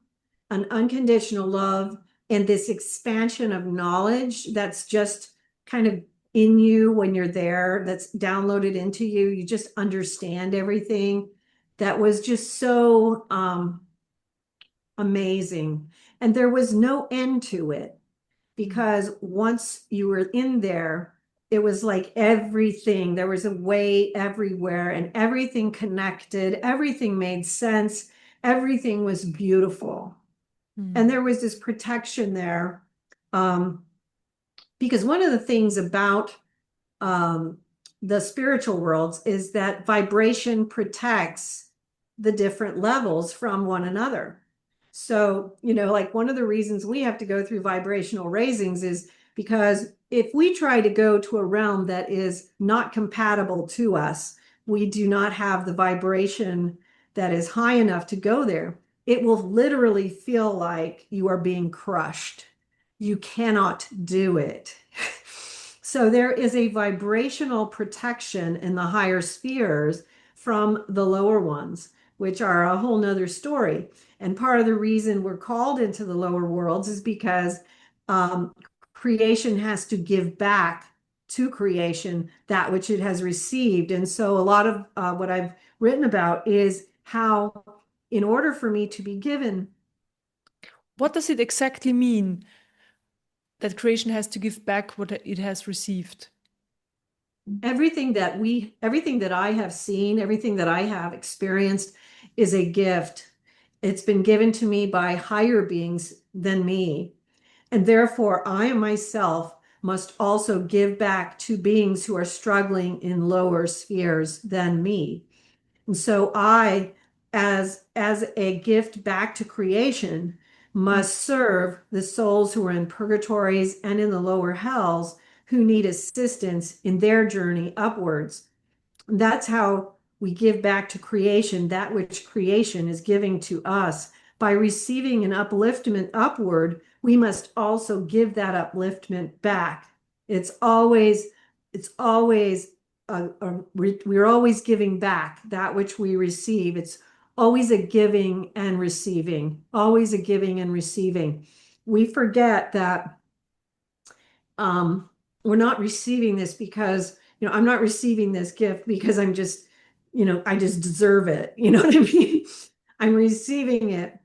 S2: an unconditional love, and this expansion of knowledge that's just kind of in you when you're there, that's downloaded into you. You just understand everything. That was just so amazing. And there was no end to it because once you were in there, it was like everything, there was a way everywhere and everything connected, everything made sense, everything was beautiful. And
S1: Mm.
S2: there was this protection there. Um, because one of the things about um, the spiritual worlds is that vibration protects the different levels from one another. So, like one of the reasons we have to go through vibrational raisings is because if we try to go to a realm that is not compatible to us, we do not have the vibration that is high enough to go there. It will literally feel like you are being crushed. You cannot do it. So there is a vibrational protection in the higher spheres from the lower ones, which are a whole nother story. And part of the reason we're called into the lower worlds is because um, creation has to give back to creation that which it has received. And so a lot of what I've written about is how, in order for me to be given
S1: What does it exactly mean that creation has to give back what it has received?
S2: everything that I have seen, everything that I have experienced is a gift. It's been given to me by higher beings than me. And therefore, I myself must also give back to beings who are struggling in lower spheres than me. And so I, as a gift back to creation,
S1: Mm.
S2: must serve the souls who are in purgatories and in the lower hells who need assistance in their journey upwards. That's how we give back to creation that which creation is giving to us. By receiving an upliftment upward, we must also give that upliftment back. It's always we're always giving back that which we receive. It's always a giving and receiving, always a giving and receiving. We forget that um, we're not receiving this because, I'm not receiving this gift because I just deserve it. You know what I mean? I'm receiving it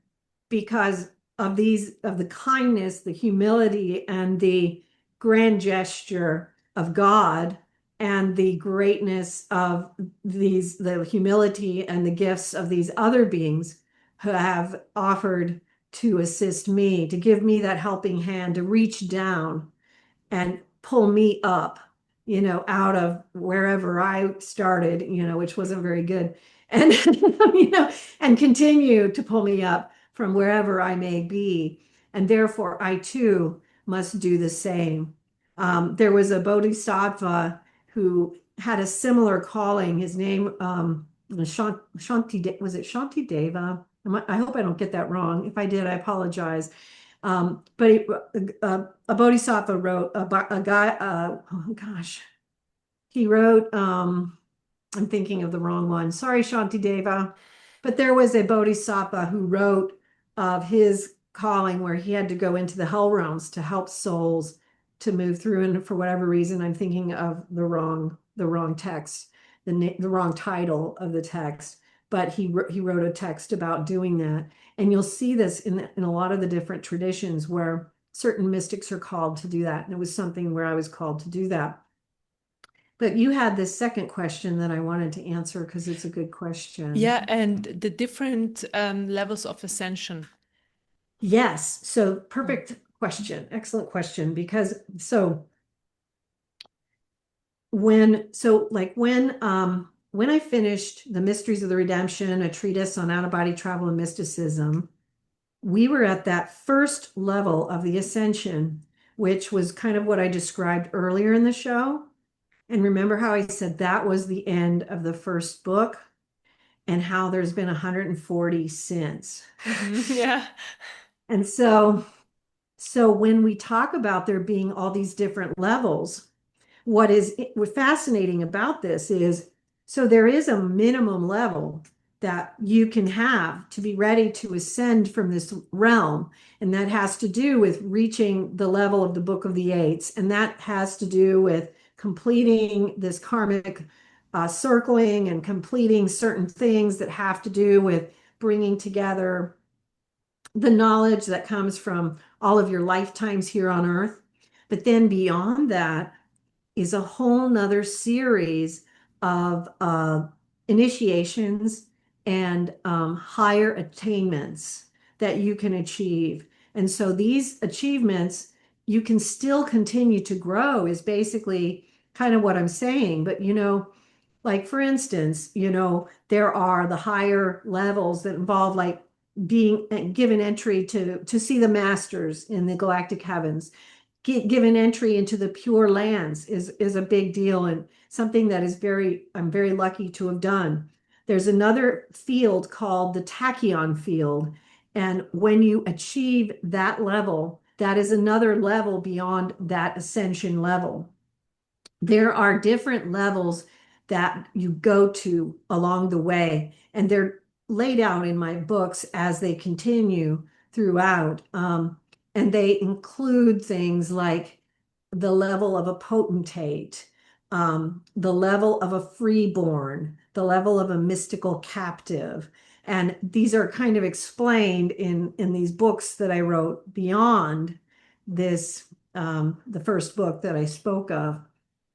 S2: because of the kindness, the humility, and the grand gesture of God, and the greatness of the humility and the gifts of these other beings who have offered to assist me, to give me that helping hand, to reach down and pull me up, out of wherever I started, which wasn't very good. And, and continue to pull me up from wherever I may be. And therefore, I too must do the same. There was a bodhisattva who had a similar calling. His name was Shanti, was it Shanti Deva? I hope I don't get that wrong. If I did, I apologize. A bodhisattva wrote a guy. Oh gosh, he wrote. I'm thinking of the wrong one. Sorry, Shanti Deva. But there was a bodhisattva who wrote of his calling where he had to go into the hell realms to help souls to move through. And for whatever reason, I'm thinking of the wrong text, the wrong title of the text. But he wrote a text about doing that. And you'll see this in a lot of the different traditions where certain mystics are called to do that. And it was something where I was called to do that. But you had this second question that I wanted to answer because it's a good question.
S1: Yeah, and the different levels of ascension.
S2: Yes, so perfect question. Excellent question. Because when I finished The Mysteries of the Redemption, a treatise on out-of-body travel and mysticism, we were at that first level of the ascension, which was kind of what I described earlier in the show. And remember how I said that was the end of the first book and how there's been 140 since.
S1: Yeah.
S2: And so when we talk about there being all these different levels, what's fascinating about this is so there is a minimum level that you can have to be ready to ascend from this realm. And that has to do with reaching the level of the Book of the Eights. And that has to do with completing this karmic circling and completing certain things that have to do with bringing together the knowledge that comes from all of your lifetimes here on earth. But then beyond that is a whole nother series of initiations and higher attainments that you can achieve. And so these achievements, you can still continue to grow, is basically kind of what I'm saying. But, like for instance, there are the higher levels that involve like being given entry to see the masters in the galactic heavens. Given entry into the pure lands is a big deal and something that I'm very lucky to have done. There's another field called the tachyon field. And when you achieve that level, that is another level beyond that ascension level. There are different levels that you go to along the way, and they're laid out in my books as they continue throughout. And they include things like the level of a potentate, the level of a freeborn, the level of a mystical captive. And these are kind of explained in these books that I wrote beyond this, the first book that I spoke of.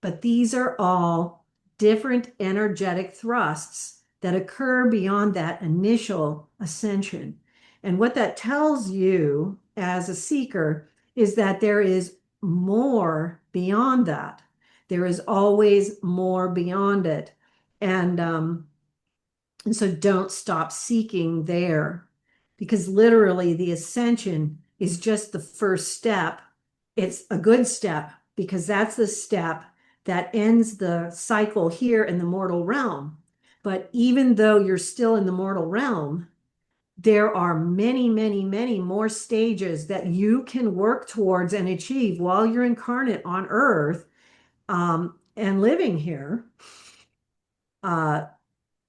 S2: But these are all different energetic thrusts that occur beyond that initial ascension. And what that tells you as a seeker is that there is more beyond that. There is always more beyond it. And and so don't stop seeking there because literally the ascension is just the first step. It's a good step because that's the step that ends the cycle here in the mortal realm. But even though you're still in the mortal realm, there are many, many, many more stages that you can work towards and achieve while you're incarnate on Earth and living here. Uh,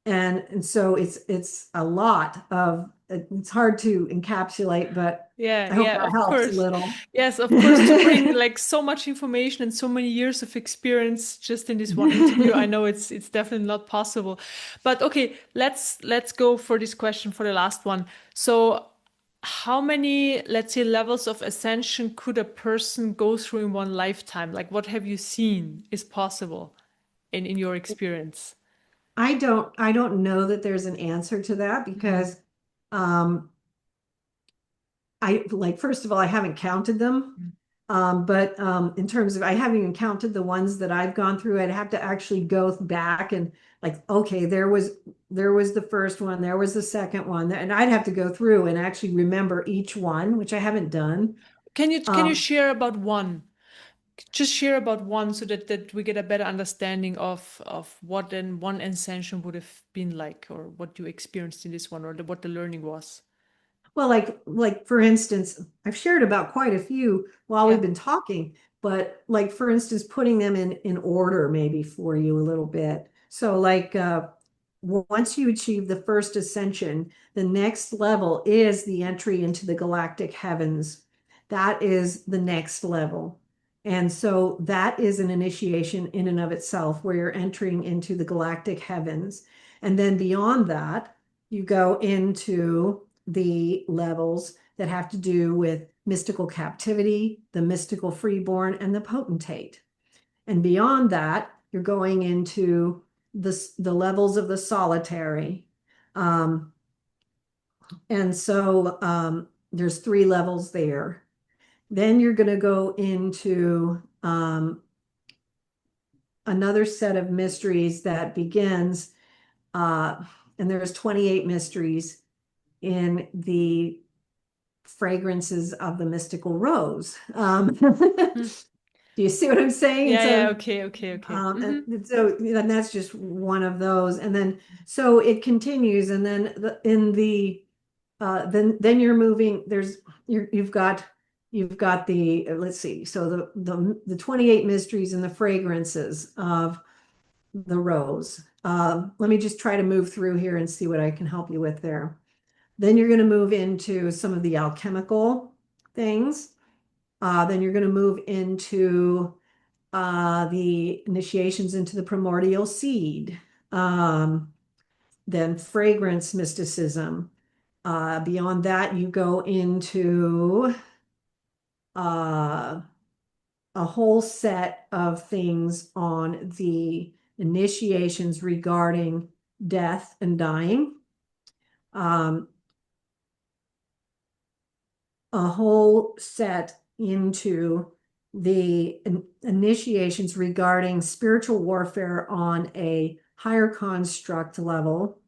S2: and so it's a lot of it's hard to encapsulate, but
S1: Yeah,
S2: I hope
S1: yeah,
S2: that
S1: of
S2: helps a
S1: course.
S2: little.
S1: Yes, of course, to bring like so much information and so many years of experience just in this one interview, I know it's definitely not possible. But okay, let's go for this question for the last one. So, how many, let's say, levels of ascension could a person go through in one lifetime? Like, what have you seen is possible in your experience?
S2: I don't know that there's an answer to that
S1: Mhm.
S2: because um I like first of all I haven't counted them. But in terms of I haven't even counted the ones that I've gone through. I'd have to actually go back and like, okay, there was the first one, there was the second one, and I'd have to go through and actually remember each one, which I haven't done.
S1: Can you
S2: Um,
S1: share about one? Just share about one so that we get a better understanding of what then one ascension would have been like or what you experienced in this one or what the learning was.
S2: Well, like for instance, I've shared about quite a few while we've
S1: Yeah.
S2: been talking, but like for instance, putting them in order maybe for you a little bit. So like once you achieve the first ascension, the next level is the entry into the galactic heavens. That is the next level. And so that is an initiation in and of itself where you're entering into the galactic heavens. And then beyond that, you go into the levels that have to do with mystical captivity, the mystical freeborn, and the potentate. And beyond that, you're going into the levels of the solitary. Um, and so there's three levels there. Then you're going to go into another set of mysteries that begins, and there's 28 mysteries in the fragrances of the mystical rose.
S1: Hmm.
S2: Do you see what I'm saying? And
S1: Yeah, yeah,
S2: so,
S1: okay, okay, okay.
S2: and that's just one of those. And then, so it continues. And then then you're moving, you've got the, let's see. So the 28 mysteries and the fragrances of the rose. Let me just try to move through here and see what I can help you with there. Then you're going to move into some of the alchemical things. Then you're going to move into the initiations into the primordial seed. Um, then fragrance mysticism. Beyond that, you go into uh, a whole set of things on the initiations regarding death and dying. Um, a whole set into the initiations regarding spiritual warfare on a higher construct level.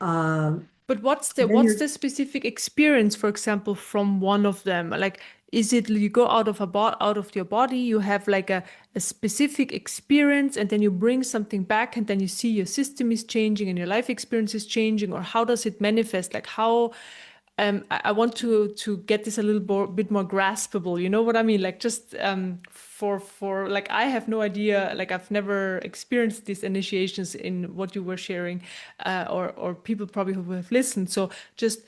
S2: Um,
S1: But
S2: then
S1: what's
S2: you're
S1: the specific experience, for example, from one of them? Like, is it you go out of your body, you have like a specific experience, and then you bring something back, and then you see your system is changing and your life experience is changing, or how does it manifest? Like how I want to get this a little bit more graspable. You know what I mean? Like just for like I have no idea. Like I've never experienced these initiations in what you were sharing, or people probably who have listened. So just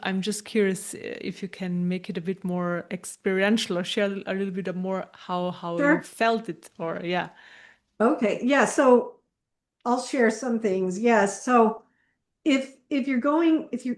S1: I'm just curious if you can make it a bit more experiential or share a little bit of more how you
S2: sure.
S1: felt it or yeah.
S2: Okay. Yeah. So I'll share some things. Yes. So if you're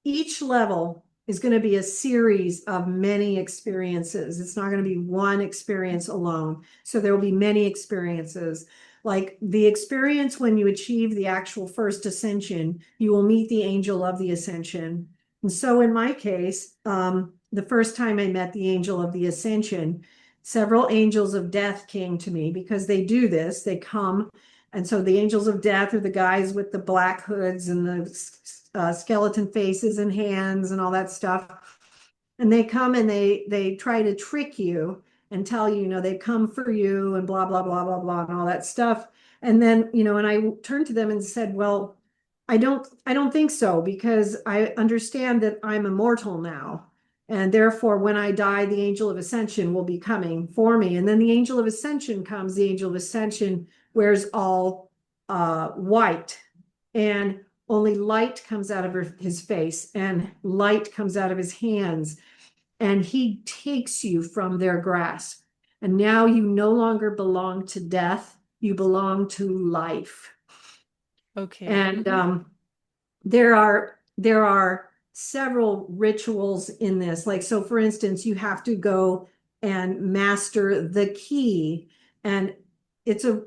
S2: each level is going to be a series of many experiences. It's not going to be one experience alone. So there will be many experiences. Like the experience when you achieve the actual first ascension, you will meet the angel of the ascension. And so in my case, the first time I met the angel of the ascension, several angels of death came to me because they do this. They come and so the angels of death are the guys with the black hoods and the skeleton faces and hands and all that stuff. And they come and they try to trick you and tell you, they've come for you and blah, blah, blah, blah, blah, and all that stuff. And then, and I turned to them and said, well, I don't think so because I understand that I'm immortal now. And therefore, when I die, the angel of ascension will be coming for me. And then the angel of ascension comes, the angel of ascension wears all white, and only light comes out of his face, and light comes out of his hands, and he takes you from their grasp. And now you no longer belong to death, you belong to life.
S1: Okay.
S2: And there are several rituals in this. Like, so for instance, you have to go and master the key. And it's a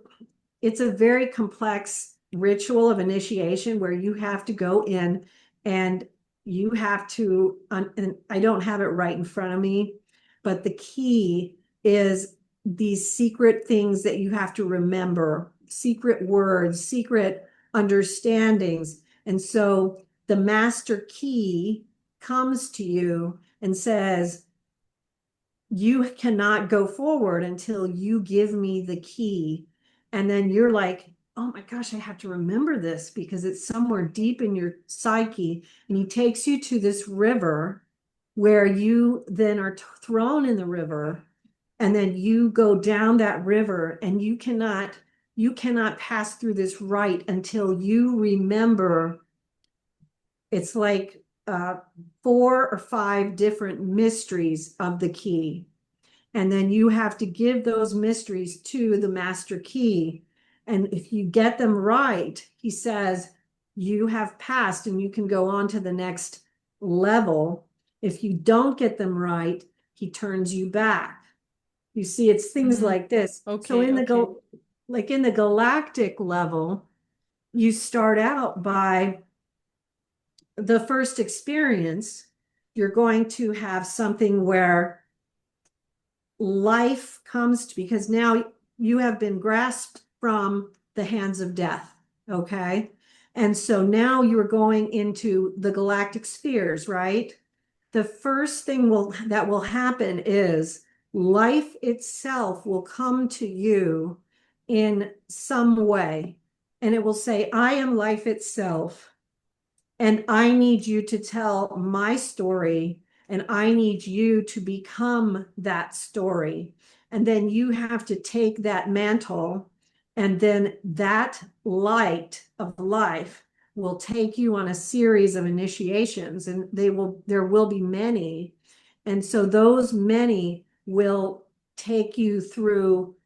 S2: it's a very complex ritual of initiation where you have to go in and you have to, and I don't have it right in front of me, but the key is these secret things that you have to remember, secret words, secret understandings. And so the master key comes to you and says, you cannot go forward until you give me the key. And then you're like, oh my gosh, I have to remember this because it's somewhere deep in your psyche. And he takes you to this river where you then are thrown in the river, and then you go down that river, and you cannot pass through this rite until you remember. It's like 4 or 5 different mysteries of the key. And then you have to give those mysteries to the master key. And if you get them right, he says, you have passed and you can go on to the next level. If you don't get them right, he turns you back. You see, it's things
S1: Hmm.
S2: like this. So
S1: Okay, okay.
S2: like in the galactic level, you start out by the first experience, you're going to have something where life comes to, because now you have been grasped from the hands of death. Okay. And so now you're going into the galactic spheres, right? The first thing that will happen is life itself will come to you in some way, and it will say, I am life itself. And I need you to tell my story, and I need you to become that story. And then you have to take that mantle, and then that light of life will take you on a series of initiations, and there will be many. And so those many will take you through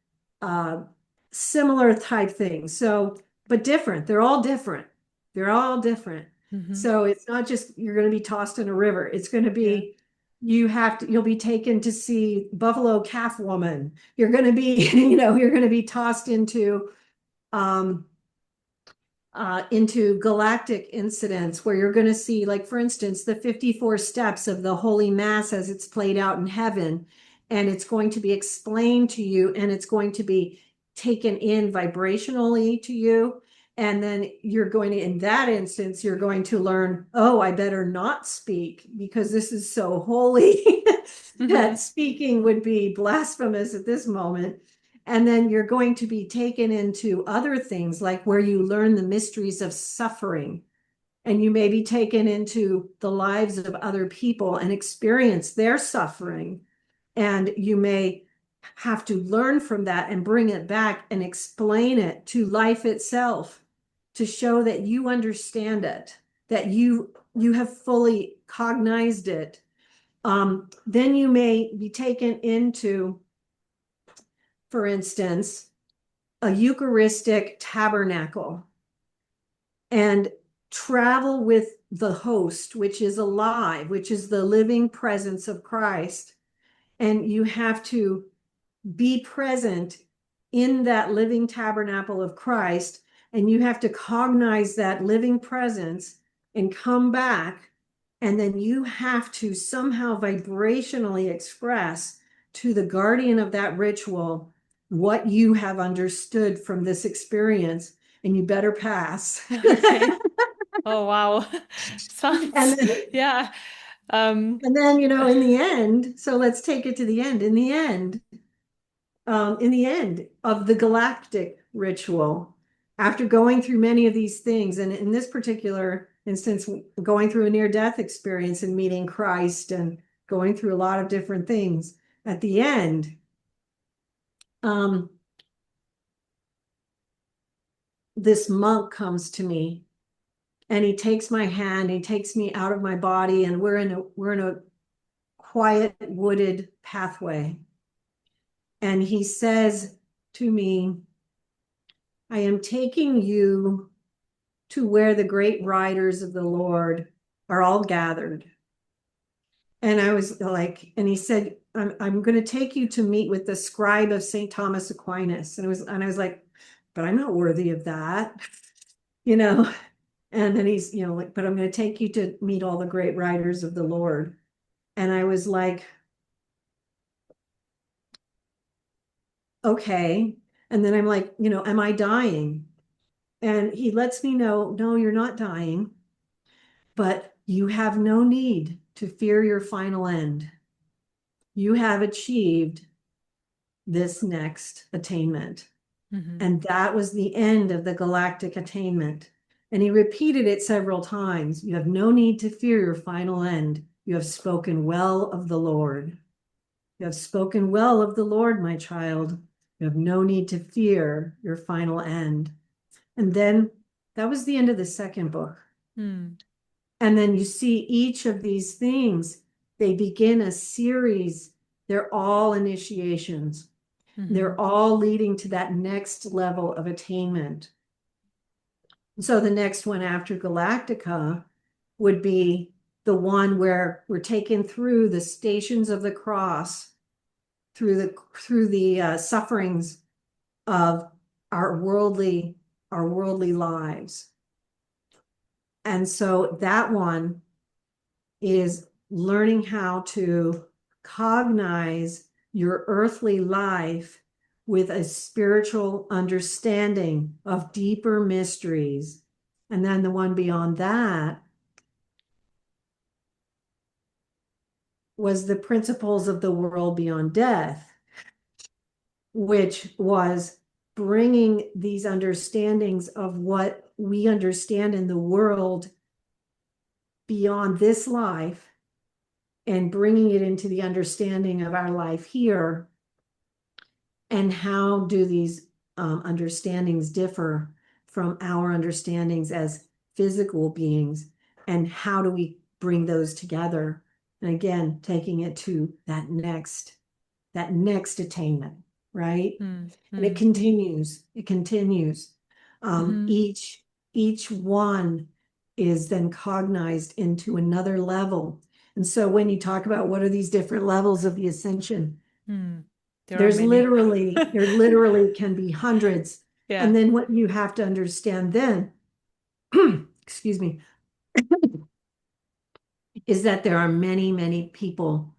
S2: uh, similar type things. So, but different. They're all different. They're all different.
S1: Hmm.
S2: So it's not just you're going to be tossed in a river. It's going to
S1: Yeah.
S2: be you'll be taken to see Buffalo Calf Woman. You're going to be, you're going to be tossed um, into galactic incidents where you're going to see, like, for instance, the 54 steps of the Holy Mass as it's played out in heaven. And it's going to be explained to you, and it's going to be taken in vibrationally to you. And then you're going to, in that instance, you're going to learn, oh, I better not speak because this is so holy
S1: Hmm.
S2: that speaking would be blasphemous at this moment. And then you're going to be taken into other things, like where you learn the mysteries of suffering. And you may be taken into the lives of other people and experience their suffering. And you may have to learn from that and bring it back and explain it to life itself to show that you understand it, that you have fully cognized it. Then you may be taken into, for instance, a Eucharistic tabernacle and travel with the host, which is alive, which is the living presence of Christ. And you have to be present in that living tabernacle of Christ, and you have to cognize that living presence and come back. And then you have to somehow vibrationally express to the guardian of that ritual what you have understood from this experience, and you better pass.
S1: Okay. Oh, wow.
S2: And
S1: Sounds,
S2: then,
S1: yeah. Um,
S2: in the end, so let's take it to the end. In the end of the galactic ritual, after going through many of these things, and in this particular instance, going through a near-death experience and meeting Christ and going through a lot of different things, at the end, um, this monk comes to me, and he takes my hand, he takes me out of my body, and we're in a quiet wooded pathway. And he says to me, I am taking you to where the great riders of the Lord are all gathered. And I was like, and he said, I'm going to take you to meet with the scribe of St. Thomas Aquinas. And I was like, but I'm not worthy of that, you know. And then he's, like, but I'm going to take you to meet all the great riders of the Lord. And I was like, okay. And then I'm like, am I dying? And he lets me know, no, you're not dying, but you have no need to fear your final end. You have achieved this next attainment.
S1: Mm-hmm.
S2: And that was the end of the galactic attainment. And he repeated it several times. You have no need to fear your final end. You have spoken well of the Lord. You have spoken well of the Lord, my child. You have no need to fear your final end. And then that was the end of the second book.
S1: Mm.
S2: And then you see each of these things, they begin a series. They're all initiations.
S1: Mm-hmm.
S2: They're all leading to that next level of attainment. So the next one after Galactica would be the one where we're taken through the stations of the cross, through the sufferings of our worldly lives. And so that one is learning how to cognize your earthly life with a spiritual understanding of deeper mysteries. And then the one beyond that was the principles of the world beyond death, which was bringing these understandings of what we understand in the world beyond this life and bringing it into the understanding of our life here. And how do these understandings differ from our understandings as physical beings? And how do we bring those together? And again, taking it to that next attainment, right? And it
S1: Mm-hmm.
S2: continues, it continues.
S1: Mm-hmm.
S2: Each one is then cognized into another level. And so when you talk about what are these different levels of the ascension,
S1: Mm. There are many.
S2: there literally can be hundreds.
S1: Yeah.
S2: And then what you have to understand then, excuse me, is that there are many, many people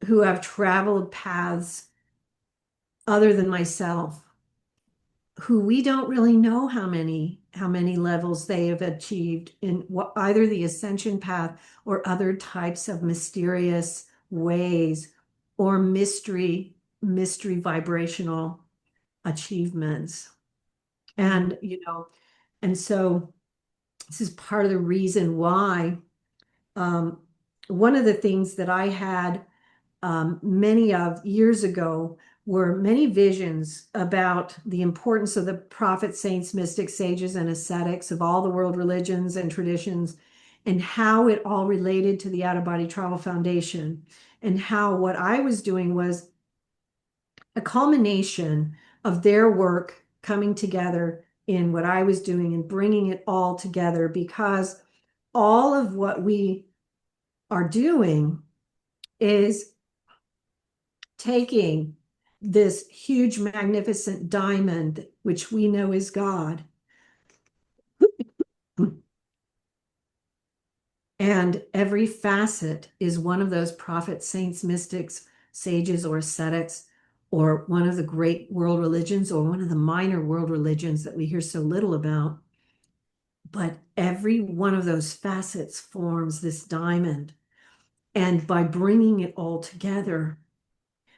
S2: who have traveled paths other than myself, who we don't really know how many levels they have achieved in either the ascension path or other types of mysterious ways or mystery vibrational achievements.
S1: Mm.
S2: And and so this is part of the reason why um, one of the things that I had many of years ago were many visions about the importance of the prophets, saints, mystics, sages, and ascetics of all the world religions and traditions, and how it all related to the Out of Body Travel Foundation, and how what I was doing was a culmination of their work coming together in what I was doing and bringing it all together, because all of what we are doing is taking this huge, magnificent diamond, which we know is God, and every facet is one of those prophets, saints, mystics, sages, or ascetics, or one of the great world religions, or one of the minor world religions that we hear so little about. But every one of those facets forms this diamond. And by bringing it all together,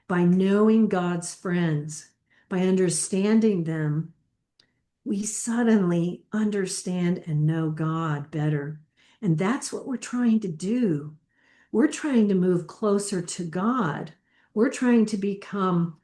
S2: by knowing God's friends, by understanding them, we suddenly understand and know God better. And that's what we're trying to do. We're trying to move closer to God. We're trying to become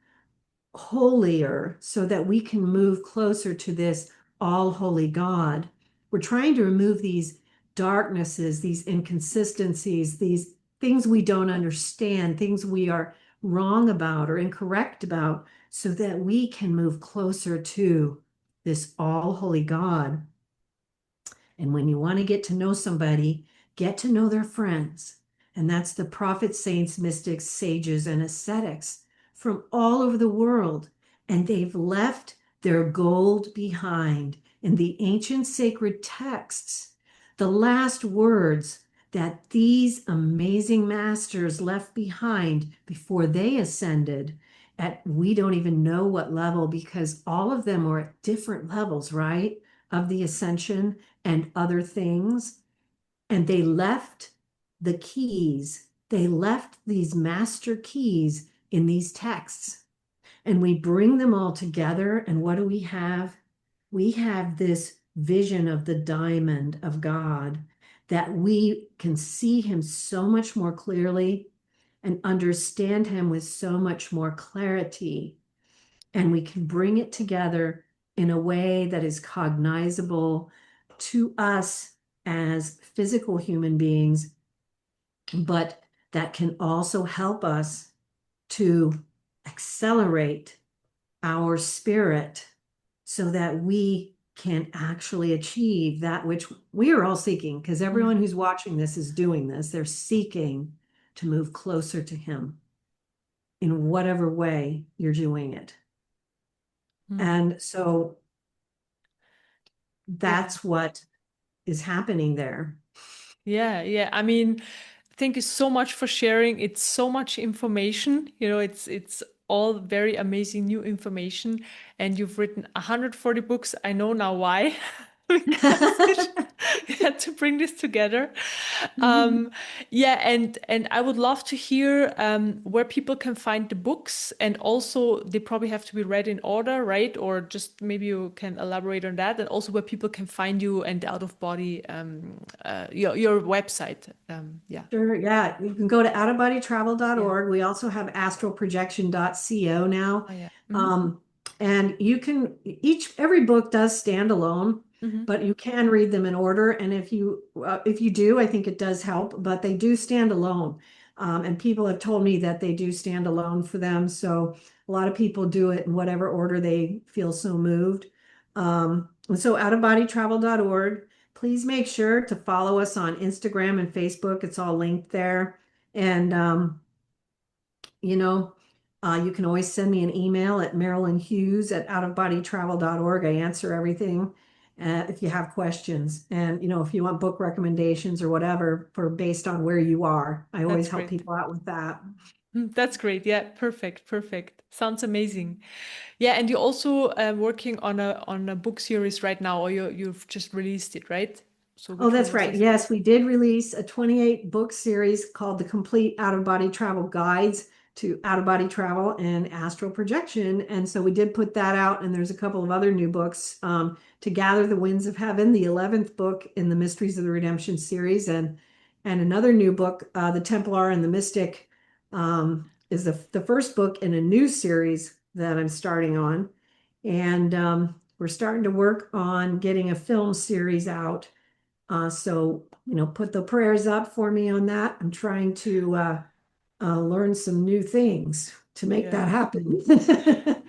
S2: holier so that we can move closer to this all holy God. We're trying to remove these darknesses, these inconsistencies, these things we don't understand, things we are wrong about or incorrect about, so that we can move closer to this all holy God. And when you want to get to know somebody, get to know their friends. And that's the prophets, saints, mystics, sages, and ascetics from all over the world. And they've left their gold behind in the ancient sacred texts. The last words that these amazing masters left behind before they ascended at we don't even know what level, because all of them were at different levels, right? Of the ascension and other things. And they left the keys, they left these master keys in these texts. And we bring them all together. And what do we have? We have this vision of the diamond of God that we can see him so much more clearly and understand him with so much more clarity. And we can bring it together in a way that is cognizable to us as physical human beings, but that can also help us to accelerate our spirit so that we can actually achieve that which we are all seeking, because everyone
S1: Mm,
S2: who's watching this is doing this. They're seeking to move closer to him in whatever way you're doing it.
S1: mm.
S2: And so
S1: Yeah.
S2: that's what is happening there.
S1: Yeah, yeah. I mean, thank you so much for sharing. It's so much information. It's all very amazing new information. And you've written 140 books. I know now why. Because you had to bring this together. Um, yeah, and I would love to hear where people can find the books, and also they probably have to be read in order, right? Or just maybe you can elaborate on that, and also where people can find you and the out of body, your website. Yeah.
S2: Sure, yeah. You can go to
S1: Yeah.
S2: outofbodytravel.org. We also have astralprojection.co now.
S1: Oh yeah. Mm-hmm.
S2: Um, and you can every book does stand alone,
S1: Mm-hmm.
S2: but you can read them in order. And if you do, I think it does help, but they do stand alone. And people have told me that they do stand alone for them. So a lot of people do it in whatever order they feel so moved. And so outofbodytravel.org. Please make sure to follow us on Instagram and Facebook. It's all linked there. And, you know, you can always send me an email at Marilynn Hughes at outofbodytravel.org. I answer everything if you have questions. And, if you want book recommendations or whatever for based on where you are, I
S1: That's
S2: always help
S1: great.
S2: people out with that.
S1: That's great. Yeah, perfect, perfect. Sounds amazing. Yeah, and you're also working on a book series right now, or you've just released it, right? So
S2: Oh,
S1: which one
S2: that's
S1: was
S2: right.
S1: this?
S2: Yes, we did release a 28 book series called The Complete Out of Body Travel Guides to Out of Body Travel and Astral Projection. And so we did put that out, and there's a couple of other new books, To Gather the Winds of Heaven, the 11th book in the Mysteries of the Redemption series, and another new book, The Templar and the Mystic, is the first book in a new series that I'm starting on. And we're starting to work on getting a film series out, so, put the prayers up for me on that. I'm trying to learn some new things to make
S1: Yeah.
S2: that happen.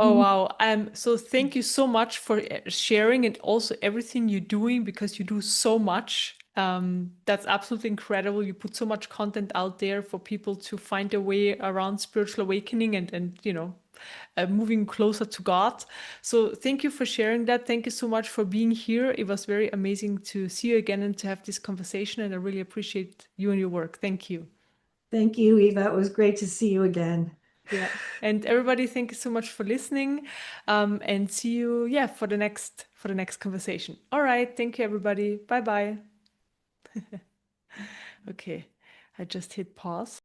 S1: Oh wow. So thank you so much for sharing and also everything you're doing, because you do so much. That's absolutely incredible. You put so much content out there for people to find their way around spiritual awakening and moving closer to God. So thank you for sharing that. Thank you so much for being here. It was very amazing to see you again and to have this conversation. And I really appreciate you and your work. Thank you.
S2: Thank you, Eva. It was great to see you again.
S1: Yeah. And everybody, thank you so much for listening. And see you, yeah, for the next conversation. All right. Thank you, everybody. Bye bye. Okay. I just hit pause.